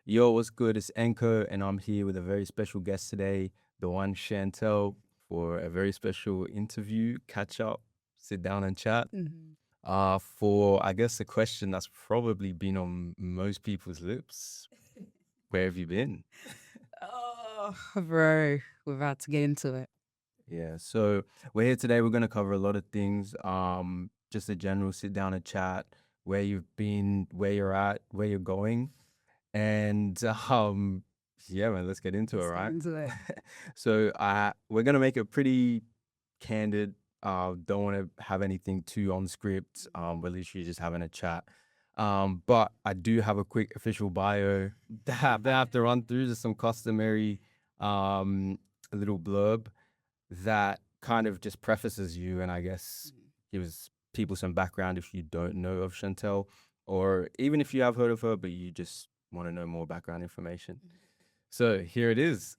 Yo, what's good? It's nKo, and I'm here with a very special guest today, the one Chantel, for a very special interview, catch up, sit down and chat. Mhm. For I guess a question that's probably been on most people's lips. Where have you been? Oh, bro, we're about to get into it. Yeah, so we're here today. We're gonna cover a lot of things. Just a general sit down and chat, where you've been, where you're at, where you're going. And yeah, man, let's get into it, Let's get right? into it. So we're gonna make it pretty candid. Don't want to have anything too on script. We're literally just having a chat. But I do have a quick official bio that I have to run through. Just some customary little blurb that kind of just prefaces you, and I guess gives people some background if you don't know of Chantel, or even if you have heard of her but you just want to know more background information. So here it is.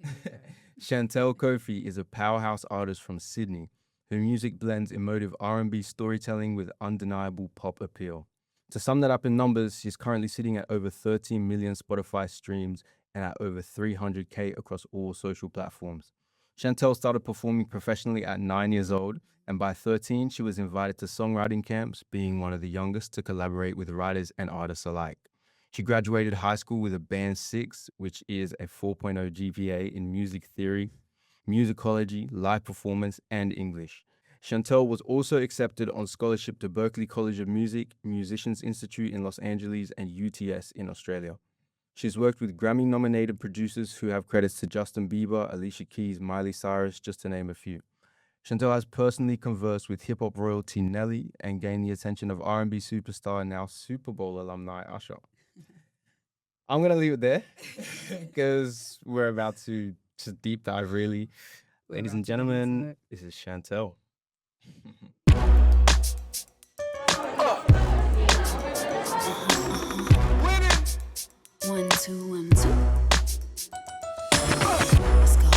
Chantel Cofie is a powerhouse artist from Sydney. Her music blends emotive R&B storytelling with undeniable pop appeal. To sum that up in numbers, she's currently sitting at over 13 million Spotify streams and at over 300K across all social platforms. Chantel started performing professionally at 9 years old, and by 13, she was invited to songwriting camps, being one of the youngest to collaborate with writers and artists alike. She graduated high school with a band 6, which is a 4.0 GPA in music theory, musicology, live performance, and English. Chantel was also accepted on scholarship to Berklee College of Music, Musicians Institute in Los Angeles, and UTS in Australia. She's worked with Grammy-nominated producers who have credits to Justin Bieber, Alicia Keys, Miley Cyrus, just to name a few. Chantel has personally conversed with hip-hop royalty Nelly and gained the attention of R&B superstar and now Super Bowl alumni Usher. I'm going to leave it there because we're about to just deep dive, really. We're Ladies about and to get into gentlemen, it. this is Chantel. One, two, 1, 2. Let's go.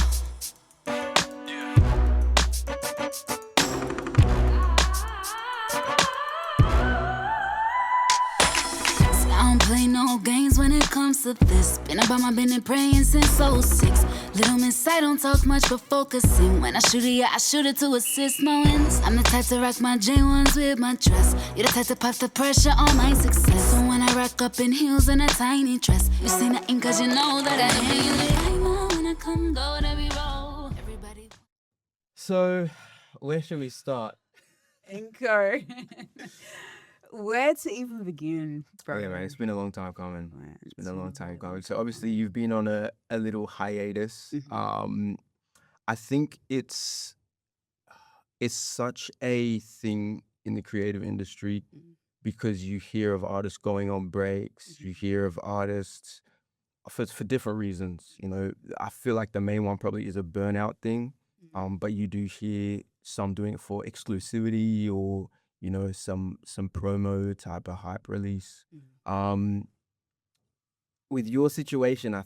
See, I don't play no games when it comes to this. Been about my business praying since 06. Little miss, I don't talk much but focusing. When I shoot it, yeah, I shoot it to assist my wins. I'm the type to rock my J1s with my dress. You're the type to pop the pressure on my success. So when I rock up in heels and a tiny dress, you see nothing cause you know that I hate it. I know when I come go to be roll. Everybody. So, where should we start? nKo. Where to even begin, bro? Okay, man, it's been a long time coming. Yeah, It's been a long time coming. So obviously you've been on a little hiatus. I think it's such a thing in the creative industry because you hear of artists going on breaks. You hear of artists for different reasons. You know, I feel like the main one probably is a burnout thing. But you do hear some doing it for exclusivity or, you know, some promo type of hype release. With your situation, I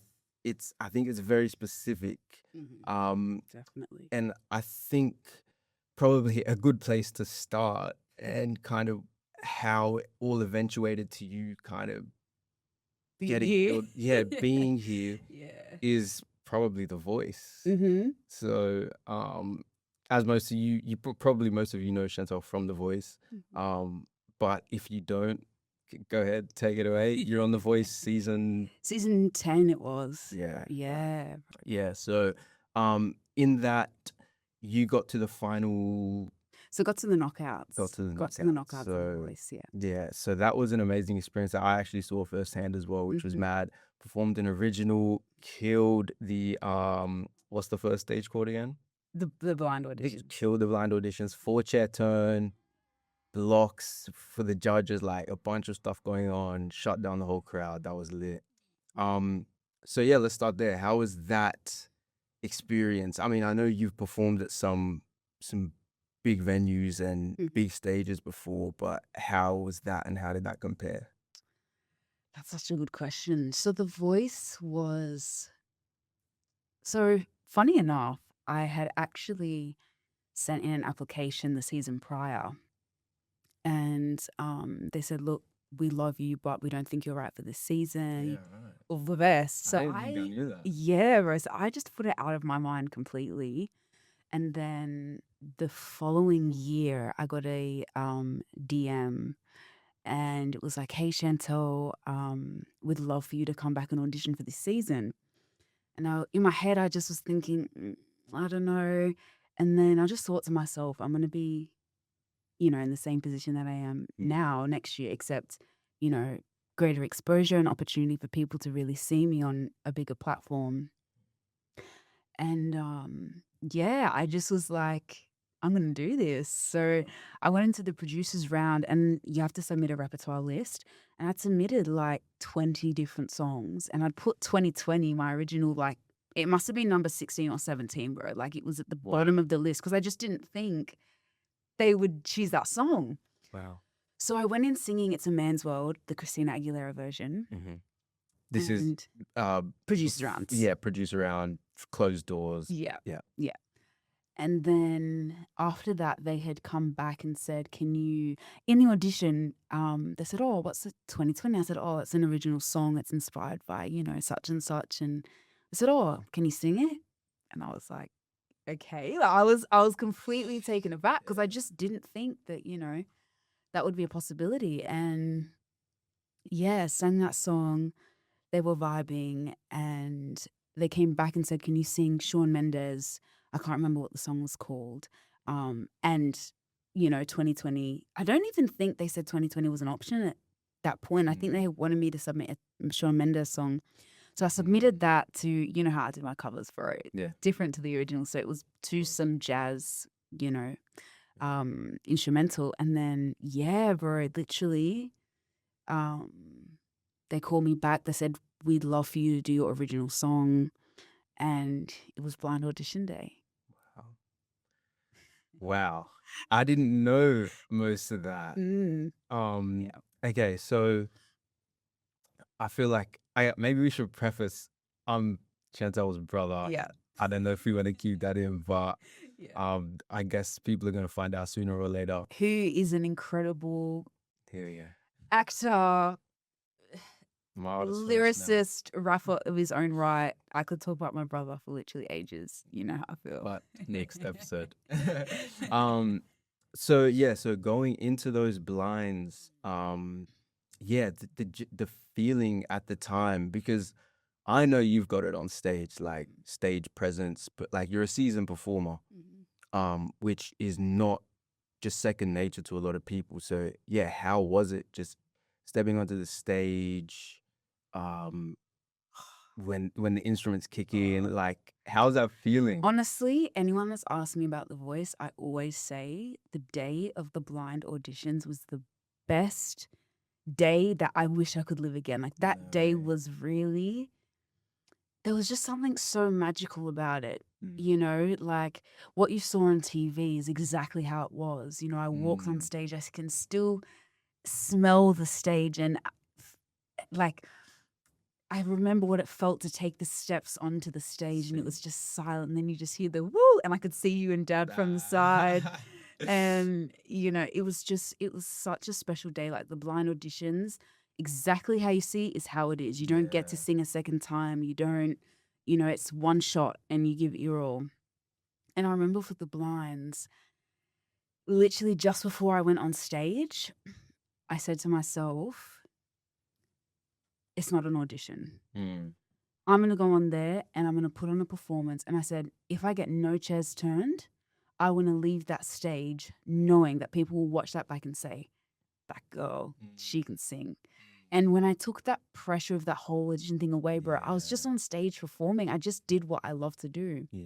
think it's very specific. Definitely. And I think probably a good place to start and kind of how it all eventuated to you kind of Being here. being here Yeah. is probably The Voice. Mm-hmm. So, as most of probably most of you know Chantel from The Voice. But if you don't, go ahead, take it away. You're on The Voice season 10 it was. Yeah. Yeah. Yeah. So, in that, you got to the final. So got to the knockouts. Got to the knockouts so, of The Voice, yeah. Yeah. So that was an amazing experience that I actually saw firsthand as well, which was mad. Performed an original, killed the what's the first stage called again? The blind audition. Killed the blind auditions, 4-chair turn, blocks for the judges, like a bunch of stuff going on, shut down the whole crowd. That was lit. So yeah, let's start there. How was that experience? I mean, I know you've performed at some big venues and big stages before, but how was that and how did that compare? That's such a good question. So The Voice was... So funny enough, I had actually sent in an application the season prior. And they said, look, we love you, but we don't think you're right for this season. Yeah, right. All the best. So I didn't think I knew that. yeah, bro. So I just put it out of my mind completely. And then the following year, I got a DM, and it was like, "Hey, Chantel, we'd love for you to come back and audition for this season." And in my head, I just was thinking, I don't know. And then I just thought to myself, I'm going to be, in the same position that I am now next year, except, greater exposure and opportunity for people to really see me on a bigger platform. And yeah, I just was like, I'm going to do this. So I went into the producers round, and you have to submit a repertoire list. And I'd submitted like 20 different songs, and I'd put 2020, my original, like, it must have been number 16 or 17, bro. Like, it was at the bottom of the list because I just didn't think they would choose that song. Wow. So I went in singing It's a Man's World, the Christina Aguilera version. Mm-hmm. This is producer rounds. Yeah, producer round, closed doors. Yeah. Yeah. Yeah. And then after that, they had come back and said, can you, in the audition, they said, oh, what's the 2020? I said, oh, it's an original song. It's inspired by, such and such. And I said, oh, can you sing it? And I was like, okay. Like, I was completely taken aback because I just didn't think that, that would be a possibility. And yeah, sang that song. They were vibing, and they came back and said, can you sing Shawn Mendes? I can't remember what the song was called. And, 2020, I don't even think they said 2020 was an option at that point. I think they wanted me to submit a Shawn Mendes song. So I submitted that to, you know how I do my covers for it. Yeah. Different to the original. So it was to some jazz, instrumental. And then, yeah, bro, literally, they called me back. They said, we'd love for you to do your original song. And it was blind audition day. Wow. I didn't know most of that. Okay, so I feel like maybe we should preface, I'm Chantel's brother. Yeah. I don't know if we want to keep that in, but I guess people are going to find out sooner or later. Who is an incredible Here, actor, Marvelous lyricist, rapper of his own right. I could talk about my brother for literally ages. You know how I feel. But next episode. So going into those blinds, the feeling at the time, because I know you've got it on stage, like stage presence, but like you're a seasoned performer, which is not just second nature to a lot of people. So yeah, how was it just stepping onto the stage, when the instruments kick in, like how's that feeling? Honestly, anyone that's asked me about The Voice, I always say the day of the blind auditions was the best day that I wish I could live again. Like that day was really, there was just something so magical about it. Like what you saw on TV is exactly how it was. I walked on stage, I can still smell the stage, and like I remember what it felt to take the steps onto the stage, and it was just silent, and then you just hear the woo, and I could see you and Dad from the side. And it was such a special day. Like the blind auditions, exactly how you see it is how it is. You don't get to sing a second time. You don't, it's one shot and you give it your all. And I remember for the blinds, literally just before I went on stage, I said to myself, it's not an audition. I'm going to go on there and I'm going to put on a performance. And I said, if I get no chairs turned, I want to leave that stage knowing that people will watch that back and say, that girl, she can sing. And when I took that pressure of that whole audition thing away, bro, I was just on stage performing. I just did what I love to do. Yeah.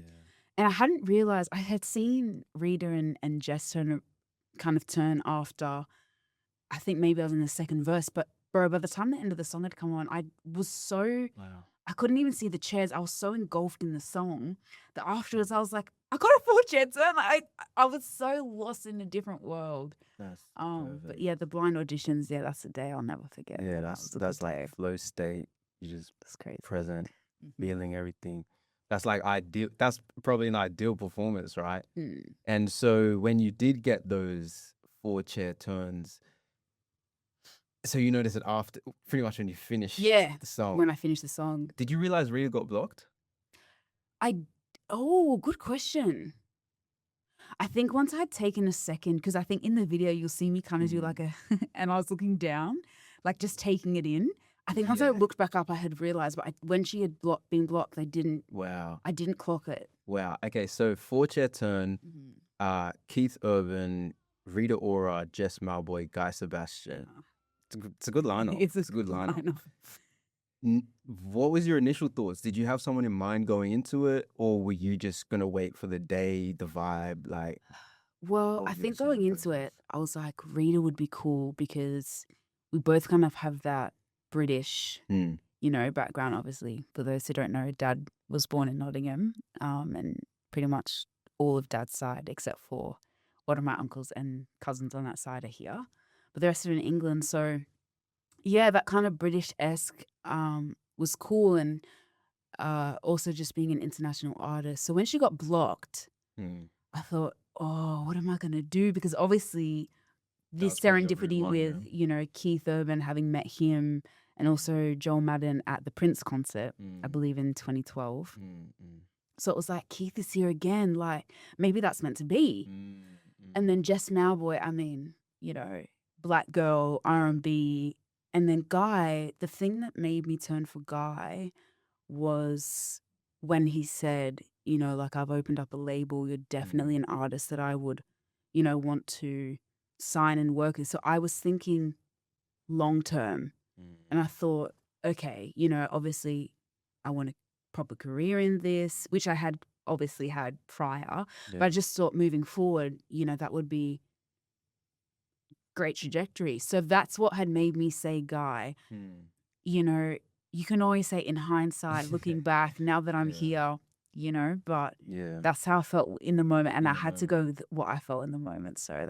And I hadn't realized, I had seen Rita and Jess turn after, I think maybe I was in the second verse, but bro, by the time the end of the song had come on, I was so, I couldn't even see the chairs. I was so engulfed in the song that afterwards I was like, I got a 4-chair turn. Like, I was so lost in a different world. That's but yeah, the blind auditions, that's a day I'll never forget. Yeah, that's like flow state. You just that's crazy. Present, feeling everything. That's like ideal. That's probably an ideal performance, right? And so when you did get those 4-chair turns, So you noticed it after, pretty much when you finished Yeah, the song. when I finished the song. Did you realize Rita got blocked? Oh, good question. I think once I had taken a second, because I think in the video you'll see me kind of do like a, and I was looking down, like just taking it in. I think once I looked back up, I had realized, but when she had been blocked, I didn't clock it. Wow. Okay, so Four Chair Turn, Keith Urban, Rita Ora, Jess Malboy, Guy Sebastian. It's a good lineup. It's a good lineup. What was your initial thoughts? Did you have someone in mind going into it, or were you just gonna wait for the day, the vibe? Like, Well, I think going into it, I was like, Rita would be cool because we both kind of have that British, background. Obviously, for those who don't know, Dad was born in Nottingham, and pretty much all of Dad's side, except for one of my uncles and cousins on that side, are here, but the rest are in England. So, yeah, that kind of British-esque was cool, and also just being an international artist. So when she got blocked, I thought, oh, what am I going to do? Because obviously this serendipity with, Keith Urban, having met him, and also Joel Madden at the Prince concert, I believe in 2012. So it was like, Keith is here again. Like, maybe that's meant to be. And then Jess Malboy, I mean, black girl, R&B. And then Guy, the thing that made me turn for Guy was when he said, like, I've opened up a label. You're definitely an artist that I would, want to sign and work with. So I was thinking long term. And I thought, okay, obviously I want a proper career in this, which I had obviously had prior. But I just thought moving forward, that would be great trajectory. So that's what had made me say Guy. You can always say in hindsight, looking back, now that I'm here, but that's how I felt in the moment, and I had to go with what I felt in the moment. So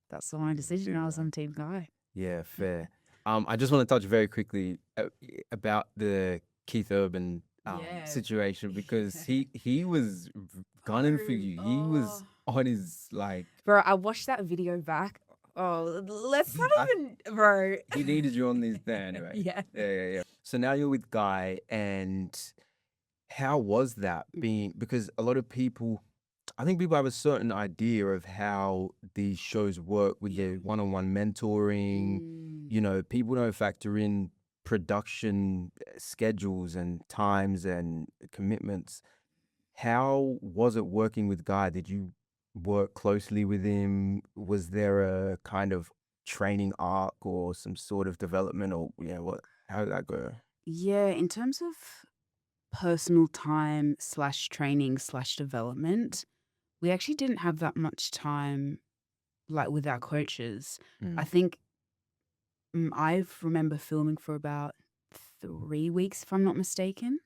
that's my decision. I was on Team Guy. Yeah, fair. I just want to touch very quickly about the Keith Urban situation, because he was gunning for you. He was on his, like, bro. I watched that video back. Oh, let's not even, bro. He needed you on this day anyway. Yeah. So now you're with Guy, and how was that being? Because a lot of people, I think people have a certain idea of how these shows work with their one-on-one mentoring. People don't factor in production schedules and times and commitments. How was it working with Guy? Did you work closely with him? Was there a kind of training arc or some sort of development, or how did that go? Yeah, in terms of personal time / training / development, we actually didn't have that much time, like, with our coaches. I think I remember filming for about 3 weeks, if I'm not mistaken.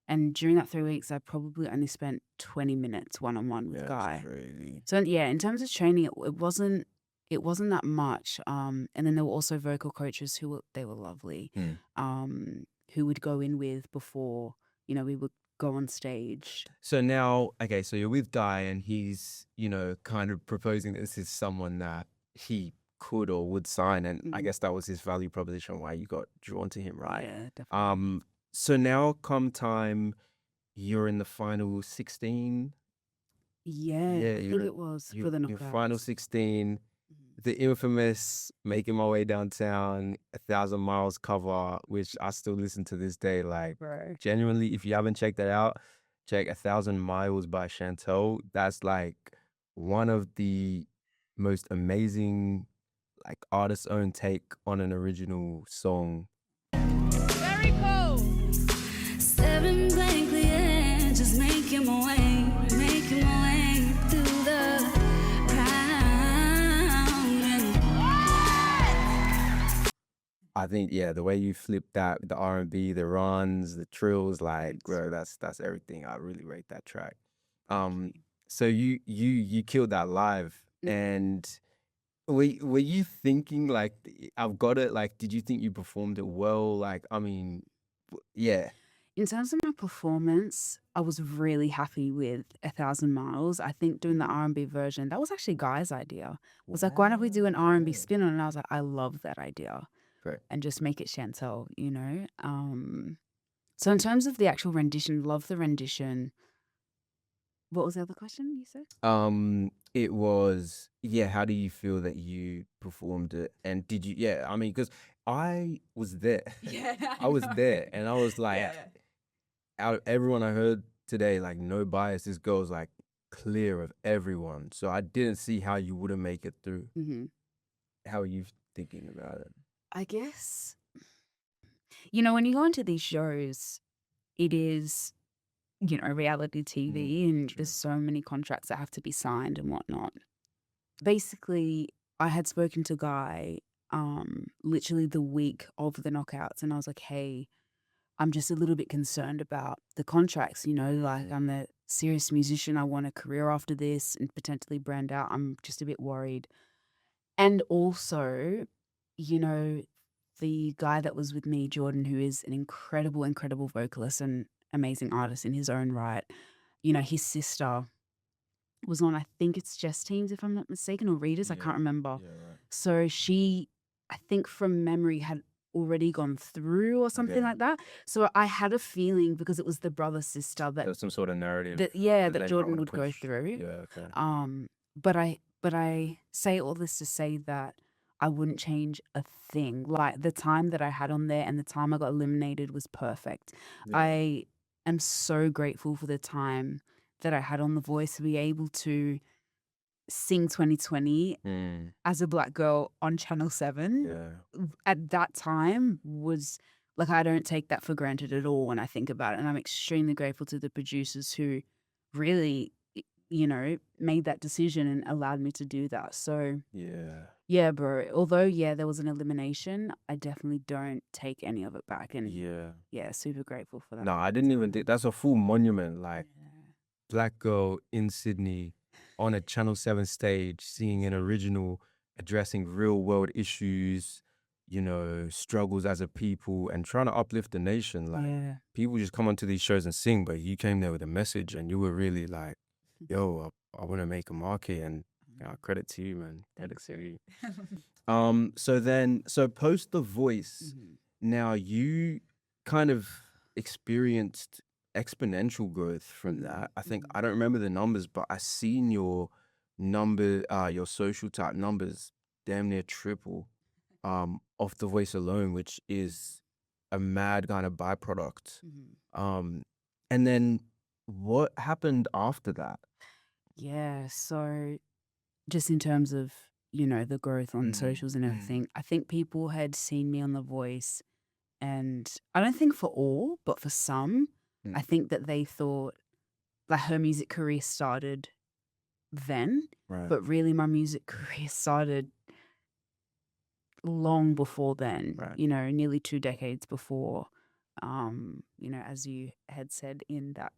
And during that 3 weeks, I probably only spent 20 minutes one-on-one with Guy. Crazy. So yeah, in terms of training, it wasn't that much. And then there were also vocal coaches who were lovely, who would go in with before, we would go on stage. So now, okay, so you're with Guy, and he's, kind of proposing that this is someone that he could or would sign, and I guess that was his value proposition why you got drawn to him, right? Yeah, definitely. So now come time, you're in the final 16. Yeah, I think it was for the your knockouts. final 16, the infamous Making My Way Downtown, 1,000 Miles cover, which I still listen to this day. Like, Bro. genuinely, if you haven't checked that out, check 1,000 Miles by Chantel. That's like one of the most amazing, like, artist's own take on an original song. Very cool. Staring blankly and just making my way through the I think, the way you flip that, the R&B, the runs, the trills, like, bro, that's everything. I really rate that track. So you killed that live, and were you thinking, like, I've got it? Like, did you think you performed it well? Like, I mean, yeah. In terms of my performance, I was really happy with 1,000 Miles. I think doing the R&B version, that was actually Guy's idea. It was like, why don't we do an R&B spin on it? And I was like, I love that idea. Great. and just make it Chantel, you know? So in terms of the actual rendition, love the rendition. What was the other question you said? It was, yeah, how do you feel that you performed it? And did you, yeah, I mean, because I was there. Yeah, I was there, and I was like, out of everyone I heard today, like, no bias, this girl's like clear of everyone. So I didn't see how you wouldn't make it through. Mm-hmm. How are you thinking about it? I guess, you know, when you go into these shows, it is, you know, reality TV, and True. there's so many contracts that have to be signed and whatnot. Basically, I had spoken to Guy literally the week of the knockouts, and I was like, hey, I'm just a little bit concerned about the contracts, you know, like I'm a serious musician. I want a career after this and potentially brand out. I'm just a bit worried. And also, you know, the guy that was with me, Jordan, who is an incredible, incredible vocalist and amazing artist in his own right, you know, his sister was on, I think it's Jess Teams, if I'm not mistaken, or Readers, I can't remember. Yeah, right. So she, I think from memory, had already gone through or something Okay. like that. So I had a feeling, because it was the brother sister, There that was some sort of narrative that they Jordan might would go push. through. Yeah, okay. But I say all this to say that I wouldn't change a thing. Like the time that I had on there and the time I got eliminated was perfect. Yeah. I am so grateful for the time that I had on The Voice to be able to sing 2020 as a Black girl on Channel 7 Yeah. at that time was like, I don't take that for granted at all when I think about it. And I'm extremely grateful to the producers who really, you know, made that decision and allowed me to do that. So yeah, bro, although, yeah, there was an elimination, I definitely don't take any of it back. And yeah, super grateful for that. No, I didn't even think that's a full monument. Like, Black girl in Sydney on a Channel 7 stage singing an original, addressing real world issues, you know, struggles as a people, and trying to uplift the nation. Like, people just come onto these shows and sing, but you came there with a message, and you were really like, yo, I want to make a market, and credit to you, man. Credit to you. So post The Voice, now you kind of experienced exponential growth from that. I think, I don't remember the numbers, but I seen your your social type numbers damn near triple off The Voice alone, which is a mad kind of byproduct. And then what happened after that? Yeah, so just in terms of, you know, the growth on socials and everything, I think people had seen me on The Voice, and I don't think for all, but for some, I think that they thought like her music career started then, but really my music career started long before then, you know, nearly 2 decades before, you know, as you had said in that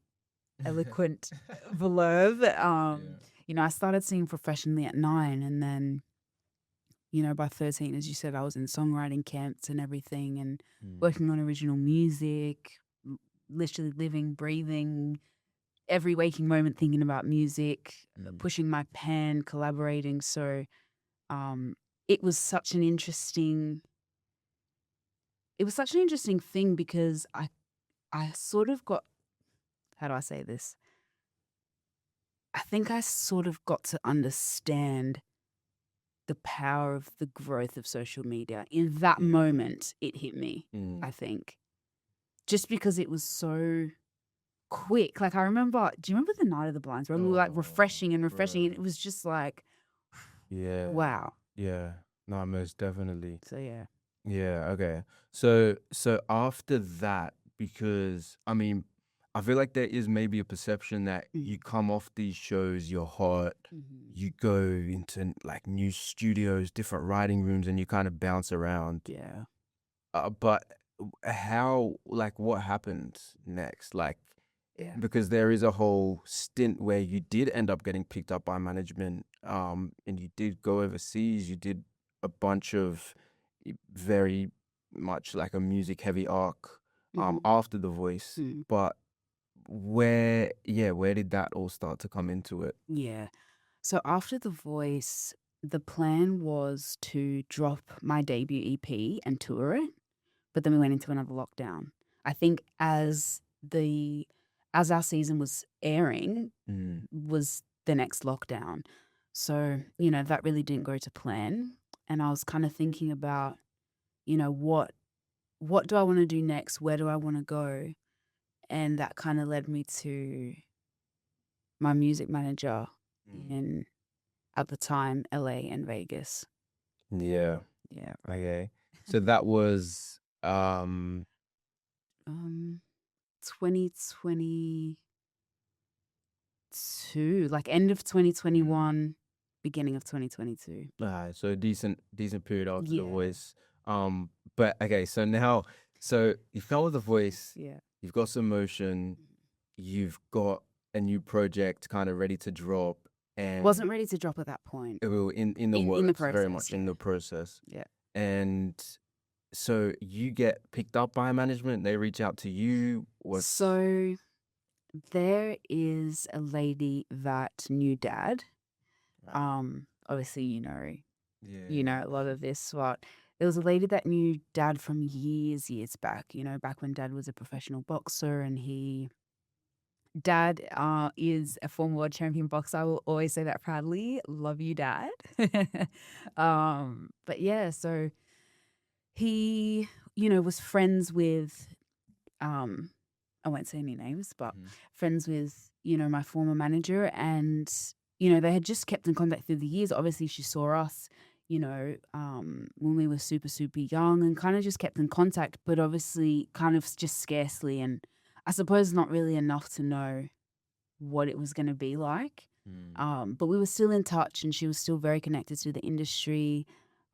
eloquent blurb, you know, I started singing professionally at 9, and then, you know, by 13, as you said, I was in songwriting camps and everything, and working on original music, literally living, breathing, every waking moment thinking about music, pushing my pen, collaborating. So it was such an interesting thing, because I sort of got, how do I say this? I think I sort of got to understand the power of the growth of social media. In that moment, it hit me, I think. Just because it was so quick. Like, I remember, do you remember the Night of the Blinds where we were like refreshing and refreshing, and it was just like, wow. Yeah, no, most definitely. So yeah. Yeah, okay. So after that, because I mean, I feel like there is maybe a perception that you come off these shows, you're hot, you go into like new studios, different writing rooms, and you kind of bounce around. Yeah. But how, like, what happened next? Like, because there is a whole stint where you did end up getting picked up by management, and you did go overseas, you did a bunch of very much like a music heavy arc after The Voice. But where did that all start to come into it? Yeah. So after The Voice, the plan was to drop my debut EP and tour it, but then we went into another lockdown. I think as our season was airing was the next lockdown. So, that really didn't go to plan. And I was kind of thinking about, what do I want to do next? Where do I want to go? And that kind of led me to my music manager in, at the time, LA and Vegas. Yeah. Yeah. Okay. So that was 2022, like end of 2021, beginning of 2022. so a decent period after The Yeah. Voice. But okay, so now, so you've come with The Voice, Yeah. you've got some motion, you've got a new project kind of ready to drop, and Wasn't ready to drop at that point. it will in the in the works, very process, much in yeah. the process. Yeah. And so you get picked up by management, they reach out to you. So there is a lady that knew Dad. Obviously, Yeah. a lot of this. But there was a lady that knew Dad from years back. Back when Dad was a professional boxer, and Dad is a former world champion boxer. I will always say that proudly. Love you, Dad. But yeah, so he, was friends with, I won't say any names, but friends with, my former manager. And, they had just kept in contact through the years. Obviously, she saw us, when we were super, super young, and kind of just kept in contact, but obviously kind of just scarcely. And I suppose not really enough to know what it was going to be like. But we were still in touch, and she was still very connected to the industry.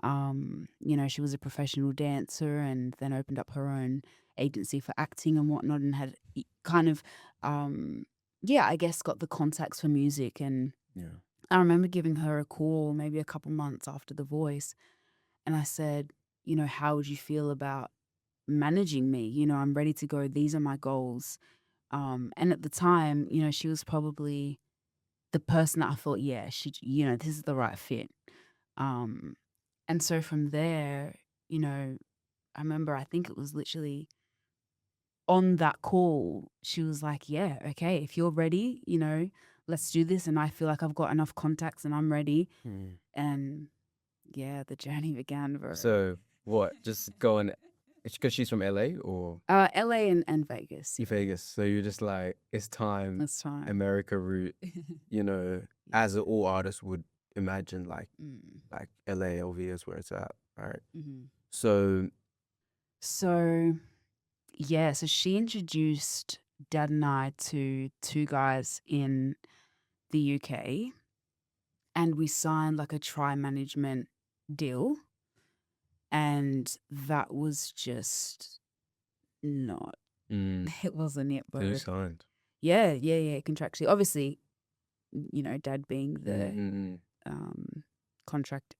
She was a professional dancer, and then opened up her own agency for acting and whatnot, and had kind of, I guess got the contacts for music. And I remember giving her a call maybe a couple months after The Voice, and I said, how would you feel about managing me? I'm ready to go. These are my goals. And at the time, she was probably the person that I thought, yeah, this is the right fit. And so from there, I remember, I think it was literally on that call, she was like, yeah, okay, if you're ready, let's do this. And I feel like I've got enough contacts and I'm ready. And yeah, the journey began. So what? Just going, because she's from LA or LA and Vegas. Vegas. So you're just like, it's time. It's time. America route, as all artists would imagine, like LA, LV is where it's at, right? So yeah, so she introduced Dad and I to two guys in the UK, and we signed like a tri-management deal, and that was just not, it wasn't it, bro. who signed? Yeah, contractually. Obviously, Dad being the contract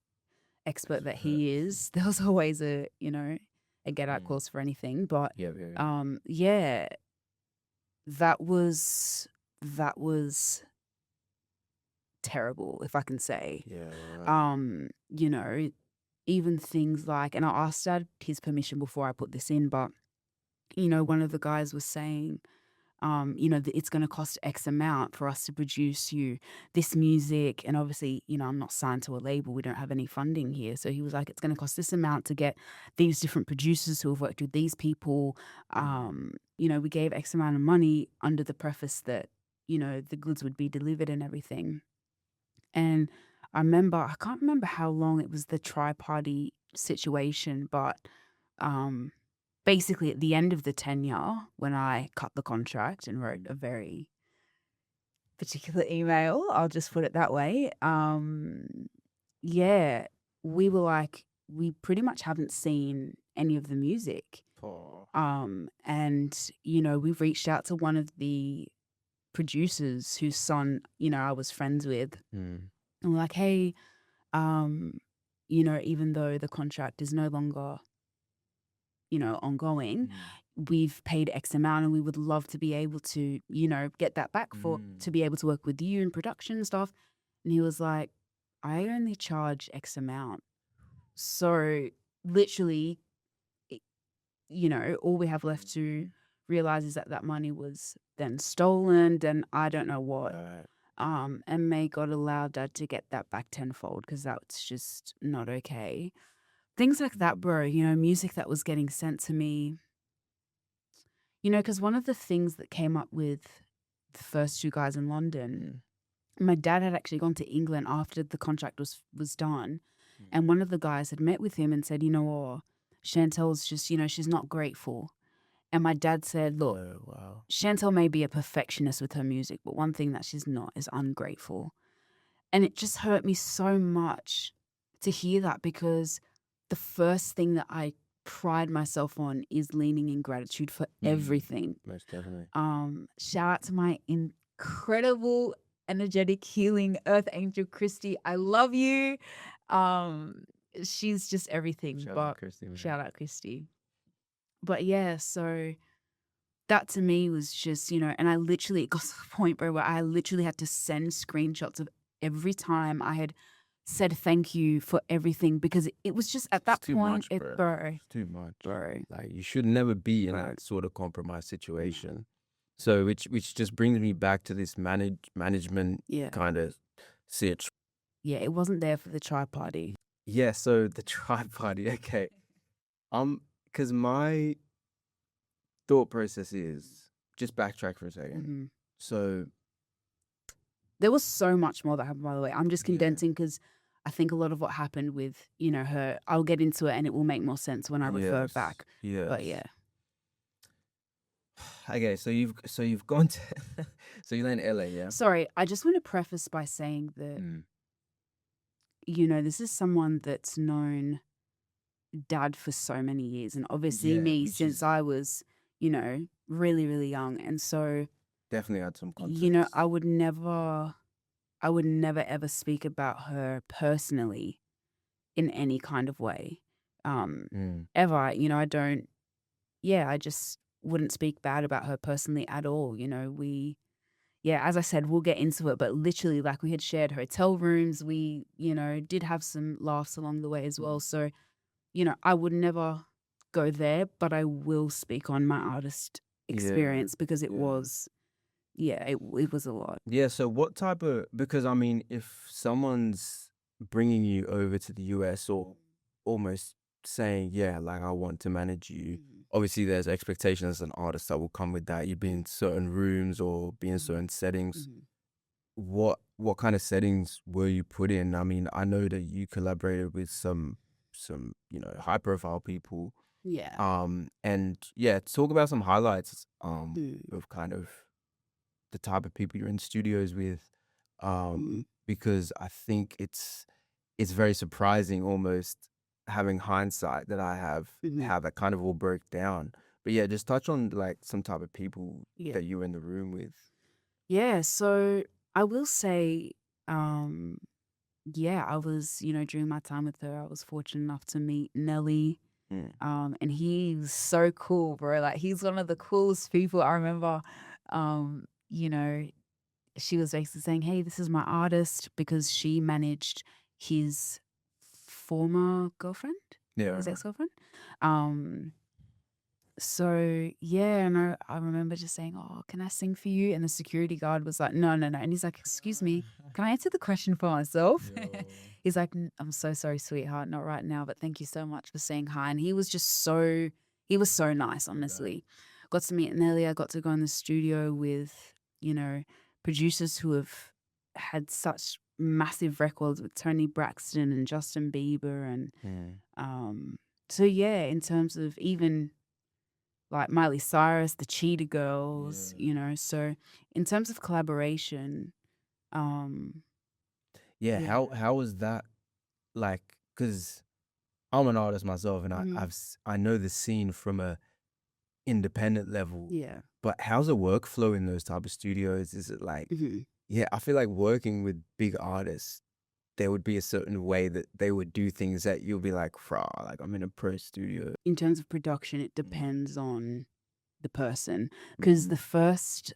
expert that he is, there was always a get out clause for anything. But that was terrible, if I can say. Even things like, and I asked Dad his permission before I put this in, but one of the guys was saying, that it's going to cost X amount for us to produce you this music. And obviously, I'm not signed to a label. We don't have any funding here. So he was like, it's going to cost this amount to get these different producers who have worked with these people. We gave X amount of money under the preface that, the goods would be delivered and everything. And I can't remember how long it was the tri-party situation, but basically at the end of the tenure, when I cut the contract and wrote a very particular email, I'll just put it that way, we were like, we pretty much haven't seen any of the music. And, we've reached out to one of the producers whose son, I was friends with. And we're like, hey, even though the contract is no longer ongoing, we've paid X amount and we would love to be able to, get that back to be able to work with you in production and stuff. And he was like, I only charge X amount. So literally, all we have left to realize is that that money was then stolen, then I don't know what. And may God allow Dad to get that back tenfold, because that's just not okay. Things like that, bro, music that was getting sent to me, because one of the things that came up with the first two guys in London, my dad had actually gone to England after the contract was done. And one of the guys had met with him and said, Chantel's just, she's not grateful. And my dad said, look, Chantel may be a perfectionist with her music, but one thing that she's not is ungrateful. And it just hurt me so much to hear that, because the first thing that I pride myself on is leaning in gratitude for everything. Most definitely. Shout out to my incredible, energetic, healing earth angel, Christy. I love you. She's just everything. Shout out Christy, man. Shout out Christy. But yeah, so that to me was just, and I literally, it got to the point, bro, where I literally had to send screenshots of every time I had said thank you for everything, because it was just at that It's too point, much, bro. bro, It's too much. bro. Like, you should never be in Right. that sort of compromised situation. So which just brings me back to this management Yeah. kind of sit. Yeah, it wasn't there for the try party. Yeah, so the tribe party, okay. Because my thought process is, just backtrack for a second. Mhm. So There was so much more that happened, by the way. I'm just Yeah. condensing because I think a lot of what happened with, her, I'll get into it and it will make more sense when I refer back. Yeah. But yeah. Okay, so you've gone to so you're in LA, yeah? Sorry, I just want to preface by saying that, Mm. this is someone that's known Dad for so many years, and obviously Yeah, me which since is- I was, really, really young. And so, Definitely had some context. I would never ever speak about her personally in any kind of way. Ever. I don't, I just wouldn't speak bad about her personally at all. As I said, we'll get into it, but literally, like, we had shared hotel rooms. We, did have some laughs along the way as well. So, I would never go there, but I will speak on my artist experience because it was, it was a lot. Yeah, so what type of, because I mean, if someone's bringing you over to the US or almost saying, yeah, like, I want to manage you, obviously there's expectations as an artist that will come with that. You'd be in certain rooms or be in certain settings. What kind of settings were you put in? I mean, I know that you collaborated with some high profile people. Yeah. And yeah, talk about some highlights of kind of the type of people you're in studios with, because I think it's very surprising, almost having hindsight that I have, how that kind of all broke down. But yeah, just touch on like some type of people Yeah. that you were in the room with. Yeah, so I will say, I was, during my time with her, I was fortunate enough to meet Nelly. And he's so cool, bro. Like, he's one of the coolest people. I remember, she was basically saying, hey, this is my artist, because she managed his former girlfriend, Yeah. his ex-girlfriend. So yeah, and I remember just saying, oh, can I sing for you? And the security guard was like, no. And he's like, excuse me, can I answer the question for myself? He's like, I'm so sorry, sweetheart, not right now, but thank you so much for saying hi. And he was just so nice, honestly. Got to meet Nelly. I got to go in the studio with, producers who have had such massive records with Tony Braxton and Justin Bieber. And so yeah, in terms of even like Miley Cyrus, the Cheetah Girls, so in terms of collaboration, Yeah, how was that like? Because I'm an artist myself, and I know the scene from a independent level. yeah. But how's the workflow in those type of studios? Is it like, yeah, I feel like working with big artists, there would be a certain way that they would do things that you'll be like, frah, like, I'm in a pro studio. In terms of production, it depends on the person, because the first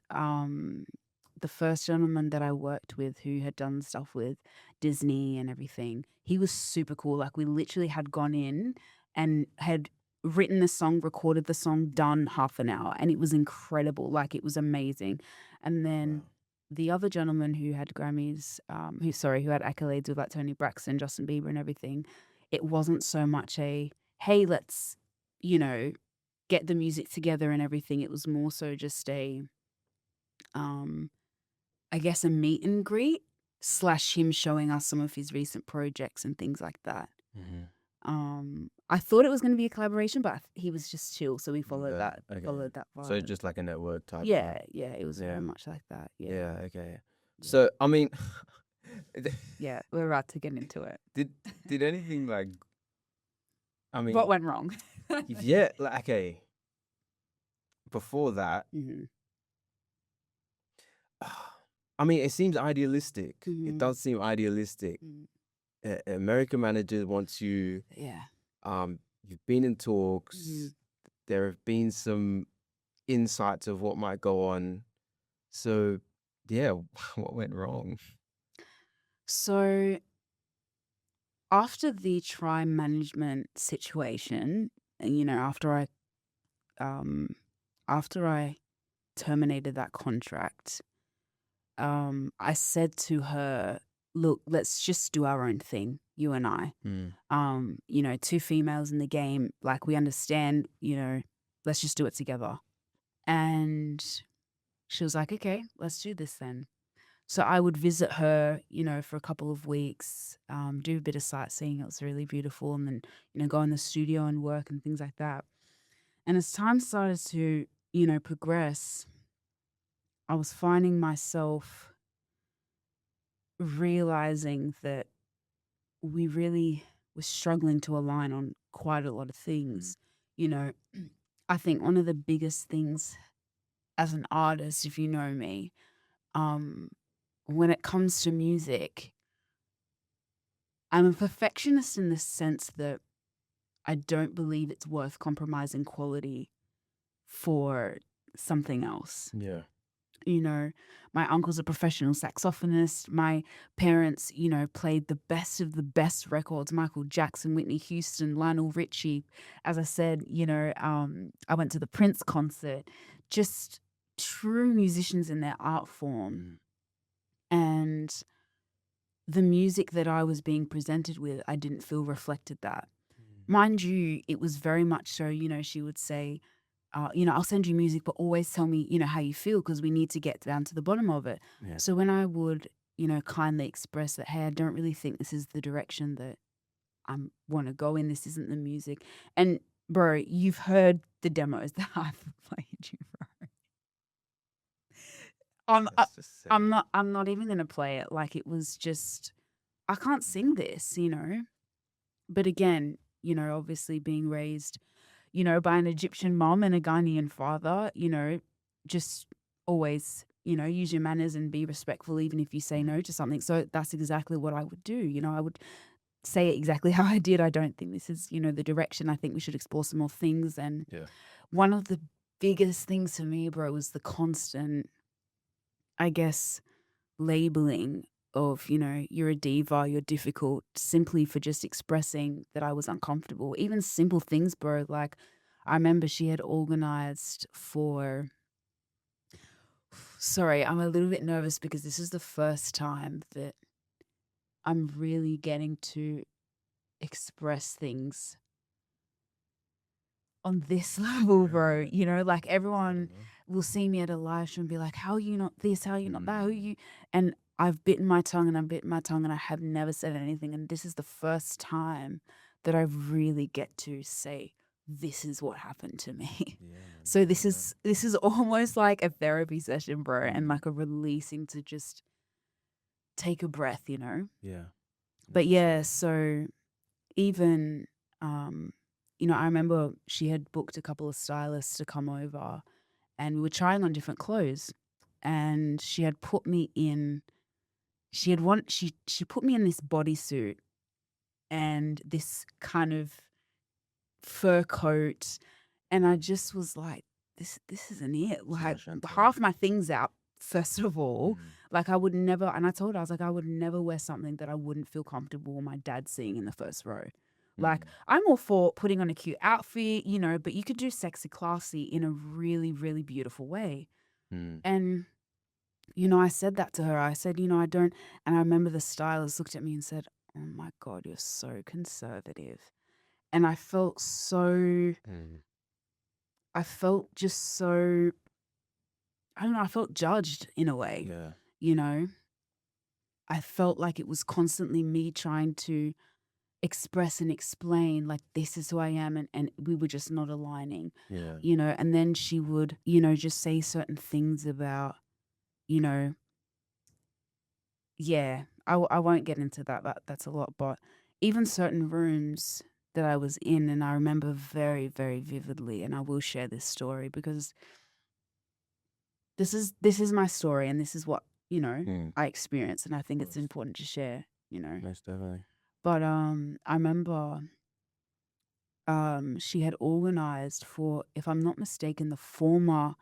the first gentleman that I worked with who had done stuff with Disney and everything, he was super cool. Like, we literally had gone in and had written the song, recorded the song, done half an hour, and it was incredible. Like, it was amazing. And then Wow. the other gentleman who had Grammys, who had accolades with like Tony Braxton, Justin Bieber, and everything, it wasn't so much a, hey, let's, you know, get the music together and everything. It was more so just a, I guess, a meet and greet / him showing us some of his recent projects and things like that. Mhm. I thought it was going to be a collaboration, but he was just chill, so we followed Yeah. that Okay. followed that So vibe. just like a network type Yeah, thing. yeah, it was Yeah. very much like that. Yeah, Yeah. Okay. yeah, So I mean, yeah. We're about to get into it. did anything like I What mean, went wrong? yeah, like okay. Before that, Mhm, I mean, it seems idealistic. It mhm, does seem idealistic. mhm. American manager wants you. Yeah. You've been in talks. Mhm. There have been some insights of what might go on. So, yeah, what went wrong? So after the time management situation, and, after I terminated that contract, I said to her, look, let's just do our own thing, you and I. Mm. Two females in the game, like, we understand, let's just do it together. And she was like, okay, let's do this then. So I would visit her, for a couple of weeks, do a bit of sightseeing. It was really beautiful. And then, go in the studio and work and things like that. And as time started to, progress, I was finding myself realizing that we really were struggling to align on quite a lot of things. You know, I think one of the biggest things as an artist, if you know me, when it comes to music, I'm a perfectionist in the sense that I don't believe it's worth compromising quality for something else. Yeah. My uncle's a professional saxophonist. My parents, played the best of the best records: Michael Jackson, Whitney Houston, Lionel Richie. As I said, I went to the Prince concert. Just true musicians in their art form. And the music that I was being presented with, I didn't feel reflected that. Mind you, it was very much so, she would say, I'll send you music, but always tell me, how you feel, because we need to get down to the bottom of it. Yeah. So when I would, kindly express that, hey, I don't really think this is the direction that I want to go in. This isn't the music. And bro, you've heard the demos that I've played you, bro. That's just sick. I'm not even gonna play it. Like, it was just, I can't sing this. But again, obviously being raised, by an Egyptian mom and a Ghanaian father, just always, use your manners and be respectful even if you say no to something. So that's exactly what I would do. I would say it exactly how I did. I don't think this is, the direction. I think we should explore some more things. And Yeah. one of the biggest things for me, bro, was the constant, I guess, labeling of, you're a diva, you're difficult, simply for just expressing that I was uncomfortable. Even simple things, bro. Like, I remember she had organized for, sorry, I'm a little bit nervous because this is the first time that I'm really getting to express things on this level, bro. Like, everyone will see me at a live show and be like, how are you not this? How are you not that? How are you? And I've bitten my tongue and I have never said anything. And this is the first time that I really get to say, this is what happened to me. Yeah, man. So this is almost like a therapy session, bro, and like a releasing to just take a breath, Yeah. But yeah, so even, I remember she had booked a couple of stylists to come over, and we were trying on different clothes, and she had put me in, she put me in this bodysuit and this kind of fur coat, and I just was like, this isn't it. Like, Chantel. half my things out, first of all. Mm. Like, I would never, and I told her, I was like, I would never wear something that I wouldn't feel comfortable with my dad seeing in the first row. Like, I'm all for putting on a cute outfit, you know, but you could do sexy, classy in a really, really beautiful way. Mm. And, you know, I said that to her. I said, you know, I don't, and I remember the stylist looked at me and said, oh my God, you're so conservative. And I felt so, Mm. I felt just so, I don't know, I felt judged in a way, Yeah. you know. I felt like it was constantly me trying to express and explain, like, this is who I am, and we were just not aligning, Yeah. you know. And then she would, you know, just say certain things about, you know, yeah, I won't get into that's a lot, but even certain rooms that I was in, and I remember very, very vividly, and I will share this story because this is my story, and this is what, you know, Mm. I experienced, and I think it's course. important to share, you know. Most definitely. But I remember she had organized for, if I'm not mistaken, the former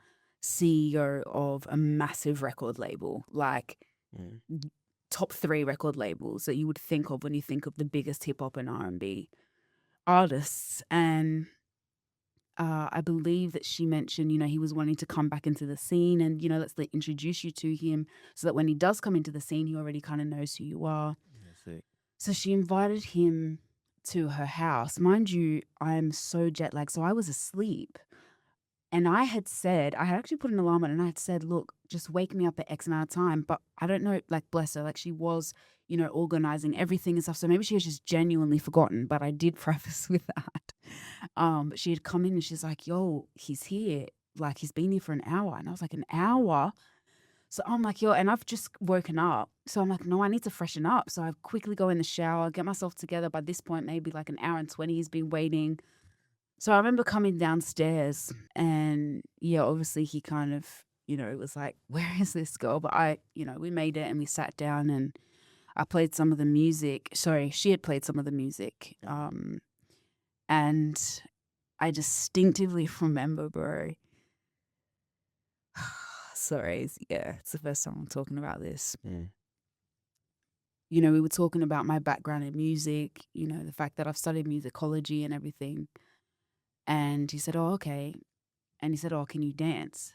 CEO of a massive record label, like Mm. top 3 record labels that you would think of when you think of the biggest hip hop and R&B artists. And I believe that she mentioned, you know, he was wanting to come back into the scene, and, you know, let's introduce you to him so that when he does come into the scene, he already kind of knows who you are. That's it. So she invited him to her house. Mind you, I'm so jet lagged, so I was asleep. And I had actually put an alarm on, and I had said, look, just wake me up at X amount of time. But I don't know, like, bless her, like, she was, you know, organizing everything and stuff. So maybe she has just genuinely forgotten, but I did preface with that. But she had come in and she's like, yo, he's here. Like, he's been here for an hour. And I was like, an hour? So I'm like, yo, and I've just woken up. So I'm like, no, I need to freshen up. So I quickly go in the shower, get myself together. By this point, maybe like an hour and 20 he's been waiting. So I remember coming downstairs, and yeah, obviously he kind of, you know, was like, where is this girl? But you know, we made it and we sat down, and I played some of the music. Sorry, she had played some of the music. And I distinctively remember, bro. Sorry, it's the first time I'm talking about this. Mm. You know, we were talking about my background in music, you know, the fact that I've studied musicology and everything. And he said, oh, okay. And he said, oh, can you dance?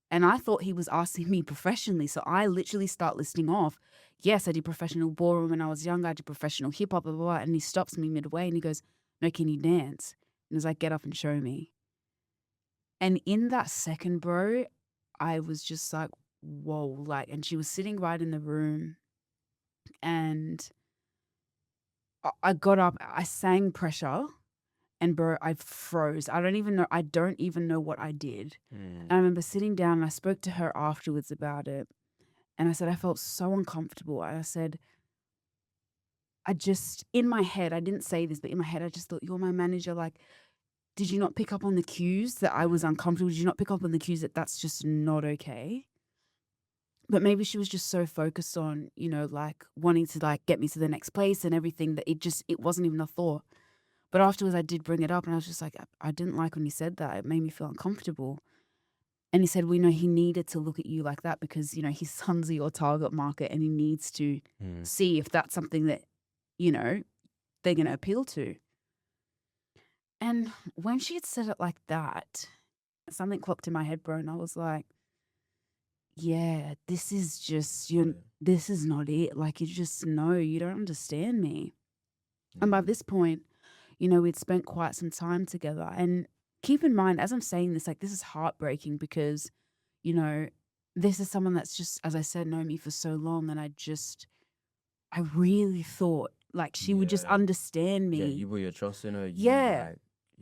And I thought he was asking me professionally. So I literally start listing off, yes, I did professional ballroom when I was younger. I did professional hip hop, blah, blah, blah. And he stops me midway and he goes, no, can you dance? And he's like, get up and show me. And in that second, bro, I was just like, whoa, like, and she was sitting right in the room. And I got up, I sang Pressure. And bro, I froze. I don't even know what I did. Mm. And I remember sitting down and I spoke to her afterwards about it. And I said, I felt so uncomfortable. And I said, in my head, I didn't say this, but in my head, I just thought, you're my manager. Like, did you not pick up on the cues that I was uncomfortable? Did you not pick up on the cues that that's just not okay? But maybe she was just so focused on, you know, like wanting to like get me to the next place and everything that it wasn't even a thought. But afterwards, I did bring it up, and I was just like, I didn't like when he said that. It made me feel uncomfortable. And he said, well, you know, he needed to look at you like that because, you know, his son's your target market, and he needs to see if that's something that, you know, they're going to appeal to. And when she had said it like that, something clocked in my head, bro, and I was like, yeah, this is just, this is not it. Like, you just know, you don't understand me. And by this point, you know, we'd spent quite some time together. And keep in mind, as I'm saying this, like, this is heartbreaking because, you know, this is someone that's just, as I said, known me for so long. And I really thought, like, she would just understand me. Yeah, you put your trust in her. Yeah.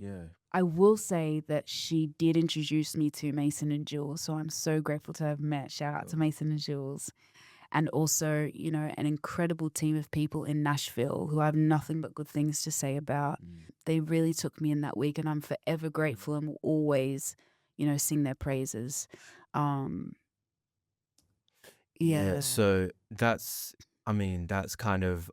Yeah. I will say that she did introduce me to Mason and Jules. So I'm so grateful to have met. Shout out to Mason and Jules. And also, you know, an incredible team of people in Nashville who I have nothing but good things to say about. They really took me in that week, and I'm forever grateful and will always, you know, sing their praises. Yeah. So that's kind of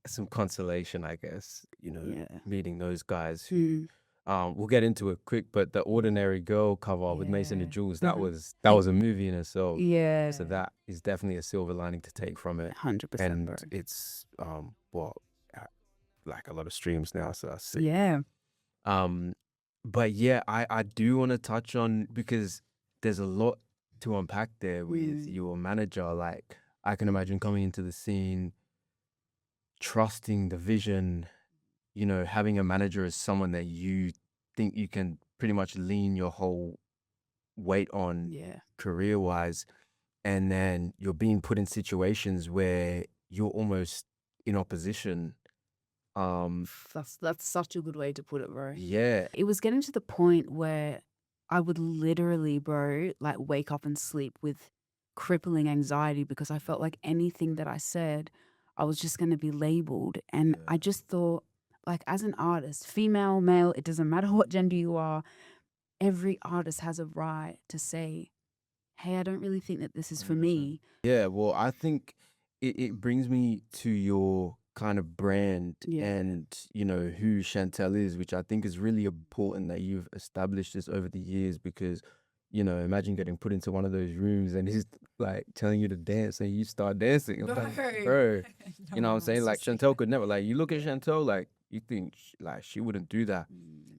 some consolation, I guess, you know, meeting those guys who We'll get into it quick, but the Ordinary Girl cover with Mason and Yeah. Jules, that was a movie in itself. Yeah. So that is definitely a silver lining to take from it. 100%, And bro. it's like a lot of streams now, so that's sick. Yeah. But yeah, I do want to touch on, because there's a lot to unpack there with your manager. Like, I can imagine coming into the scene, trusting the vision, having a manager as someone that you think you can pretty much lean your whole weight on Yeah. career-wise, and then you're being put in situations where you're almost in opposition. That's such a good way to put it, bro. Yeah. It was getting to the point where I would literally, bro, like wake up and sleep with crippling anxiety because I felt like anything that I said, I was just going to be labeled. And I just thought, like, as an artist, female, male, it doesn't matter what gender you are, every artist has a right to say, hey, I don't really think that this is for me. Yeah, well, I think it brings me to your kind of brand Yeah. and, who Chantel is, which I think is really important that you've established this over the years, because, imagine getting put into one of those rooms and he's like telling you to dance and you start dancing. I'm like, bro, you know what I'm saying? Like, Chantel could never, like, you look at Chantel, like, you think, like, she wouldn't do that.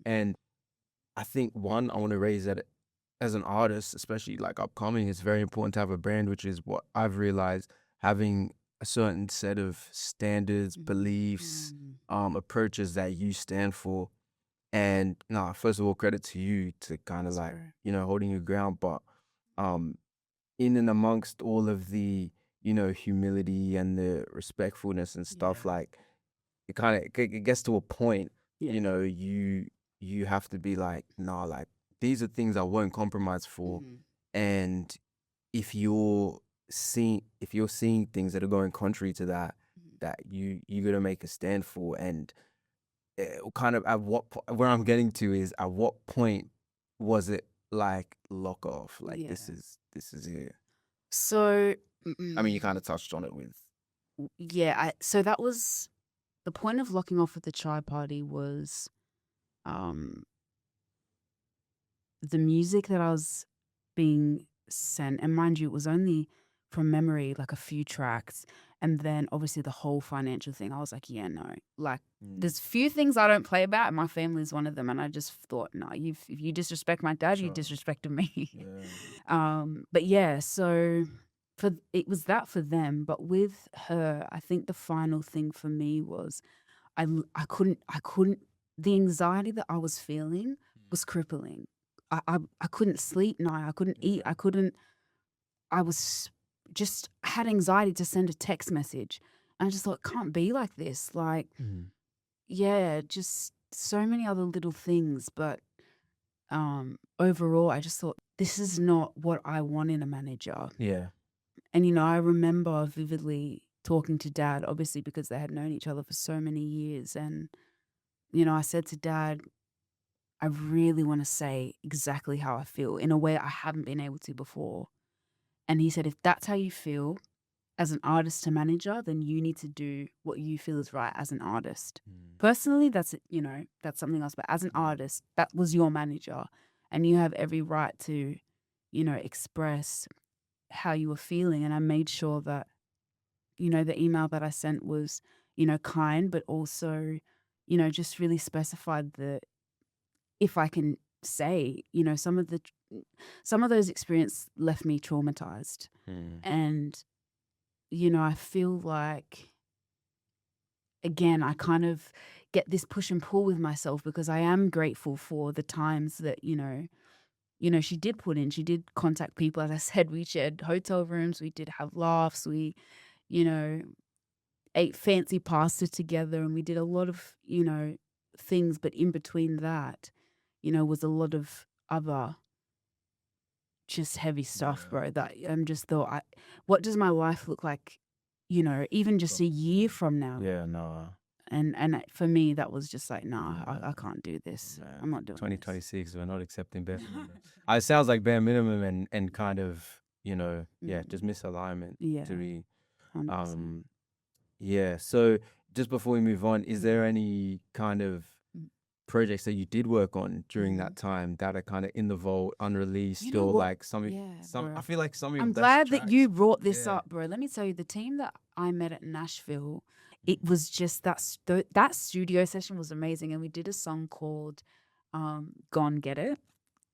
And I think, one, I want to raise that as an artist, especially like upcoming, it's very important to have a brand, which is what I've realized, having a certain set of standards, beliefs, approaches that you stand for. And first of all, credit to you to kind of like, holding your ground. But in and amongst all of the, humility and the respectfulness and stuff, like, it gets to a point, you have to be like, nah, like, these are things I won't compromise for. And if you're seeing things that are going contrary to that, that you gotta make a stand for. And kind of where I'm getting to is, at what point was it like lock off? Like, this is it. So, I mean, you kind of touched on it with. yeah, so that was the point of locking off with the Chai Party was the music that I was being sent, and mind you, it was only from memory, like a few tracks, and then obviously the whole financial thing. I was like, yeah, no, like there's few things I don't play about, and my family is one of them. And I just thought, no, if you disrespect my dad, you disrespected me. But yeah, so it was that for them. But with her, I think the final thing for me was I couldn't. The anxiety that I was feeling was crippling. I couldn't sleep night. I couldn't eat. I was just had anxiety to send a text message. And I just thought, it can't be like this. Like, yeah, just so many other little things. But overall, I just thought, this is not what I want in a manager. Yeah. And, I remember vividly talking to Dad, obviously, because they had known each other for so many years. And, I said to Dad, I really want to say exactly how I feel in a way I haven't been able to before. And he said, if that's how you feel as an artist to manager, then you need to do what you feel is right as an artist. Personally, that's something else. But as an artist, that was your manager. And you have every right to, express how you were feeling. And I made sure that, the email that I sent was, kind, but also, just really specified that, if I can say, some of those experiences left me traumatized. And, I feel like, again, I kind of get this push and pull with myself, because I am grateful for the times that, she did put in. She did contact people. As I said, we shared hotel rooms. We did have laughs. We, ate fancy pasta together, and we did a lot of, things. But in between that, was a lot of other just heavy stuff, bro, that I'm just thought, what does my life look like, even just a year from now? Yeah, no. And for me, that was just like, nah, I can't do this. I'm not doing 2026, we're not accepting bare minimum. It sounds like bare minimum and kind of, just misalignment. Yeah, to be, 100%. yeah. So just before we move on, is there any kind of projects that you did work on during that time that are kind of in the vault, unreleased, You know or what? like some Bro. I feel like some of your I'm best glad that you tracks- brought this Yeah. up, bro. Let me tell you, the team that I met at Nashville, it was just that studio session was amazing, and we did a song called "Gone Get It."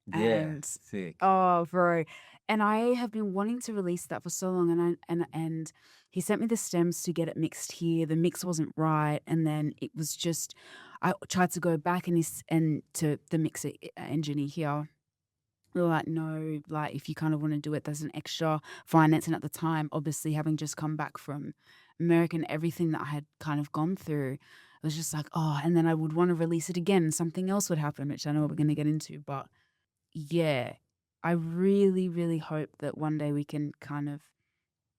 Yeah, And sick. oh, bro, and I have been wanting to release that for so long, and he sent me the stems to get it mixed here. The mix wasn't right, and then it was just I tried to go back and to the mixer engineer here. They were like, no, like if you kind of want to do it, there's an extra financing at the time. Obviously, having just come back from America and everything that I had kind of gone through, it was just like, oh, and then I would want to release it again, and something else would happen, which I know we're going to get into. But yeah, I really, really hope that one day we can kind of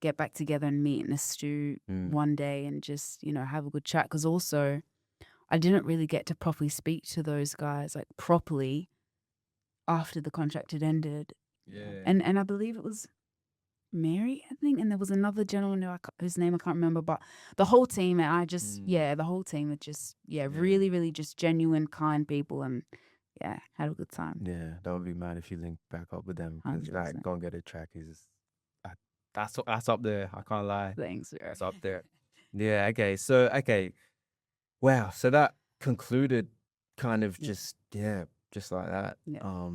get back together and meet in a stew one day and just, have a good chat. Because also, I didn't really get to properly speak to those guys, like properly, after the contract had ended. Yeah. And I believe it was Mary, I think, and there was another gentleman whose name I can't remember, but the whole team, and I just, the whole team are just, really, really just genuine, kind people, and had a good time. Yeah, that would be mad if you link back up with them. 'Cause, like, 100%. Gonna Get It track is that's up there. I can't lie. Thanks, bro. That's up there. Yeah. Okay. So wow. So that concluded kind of just like that. Yeah.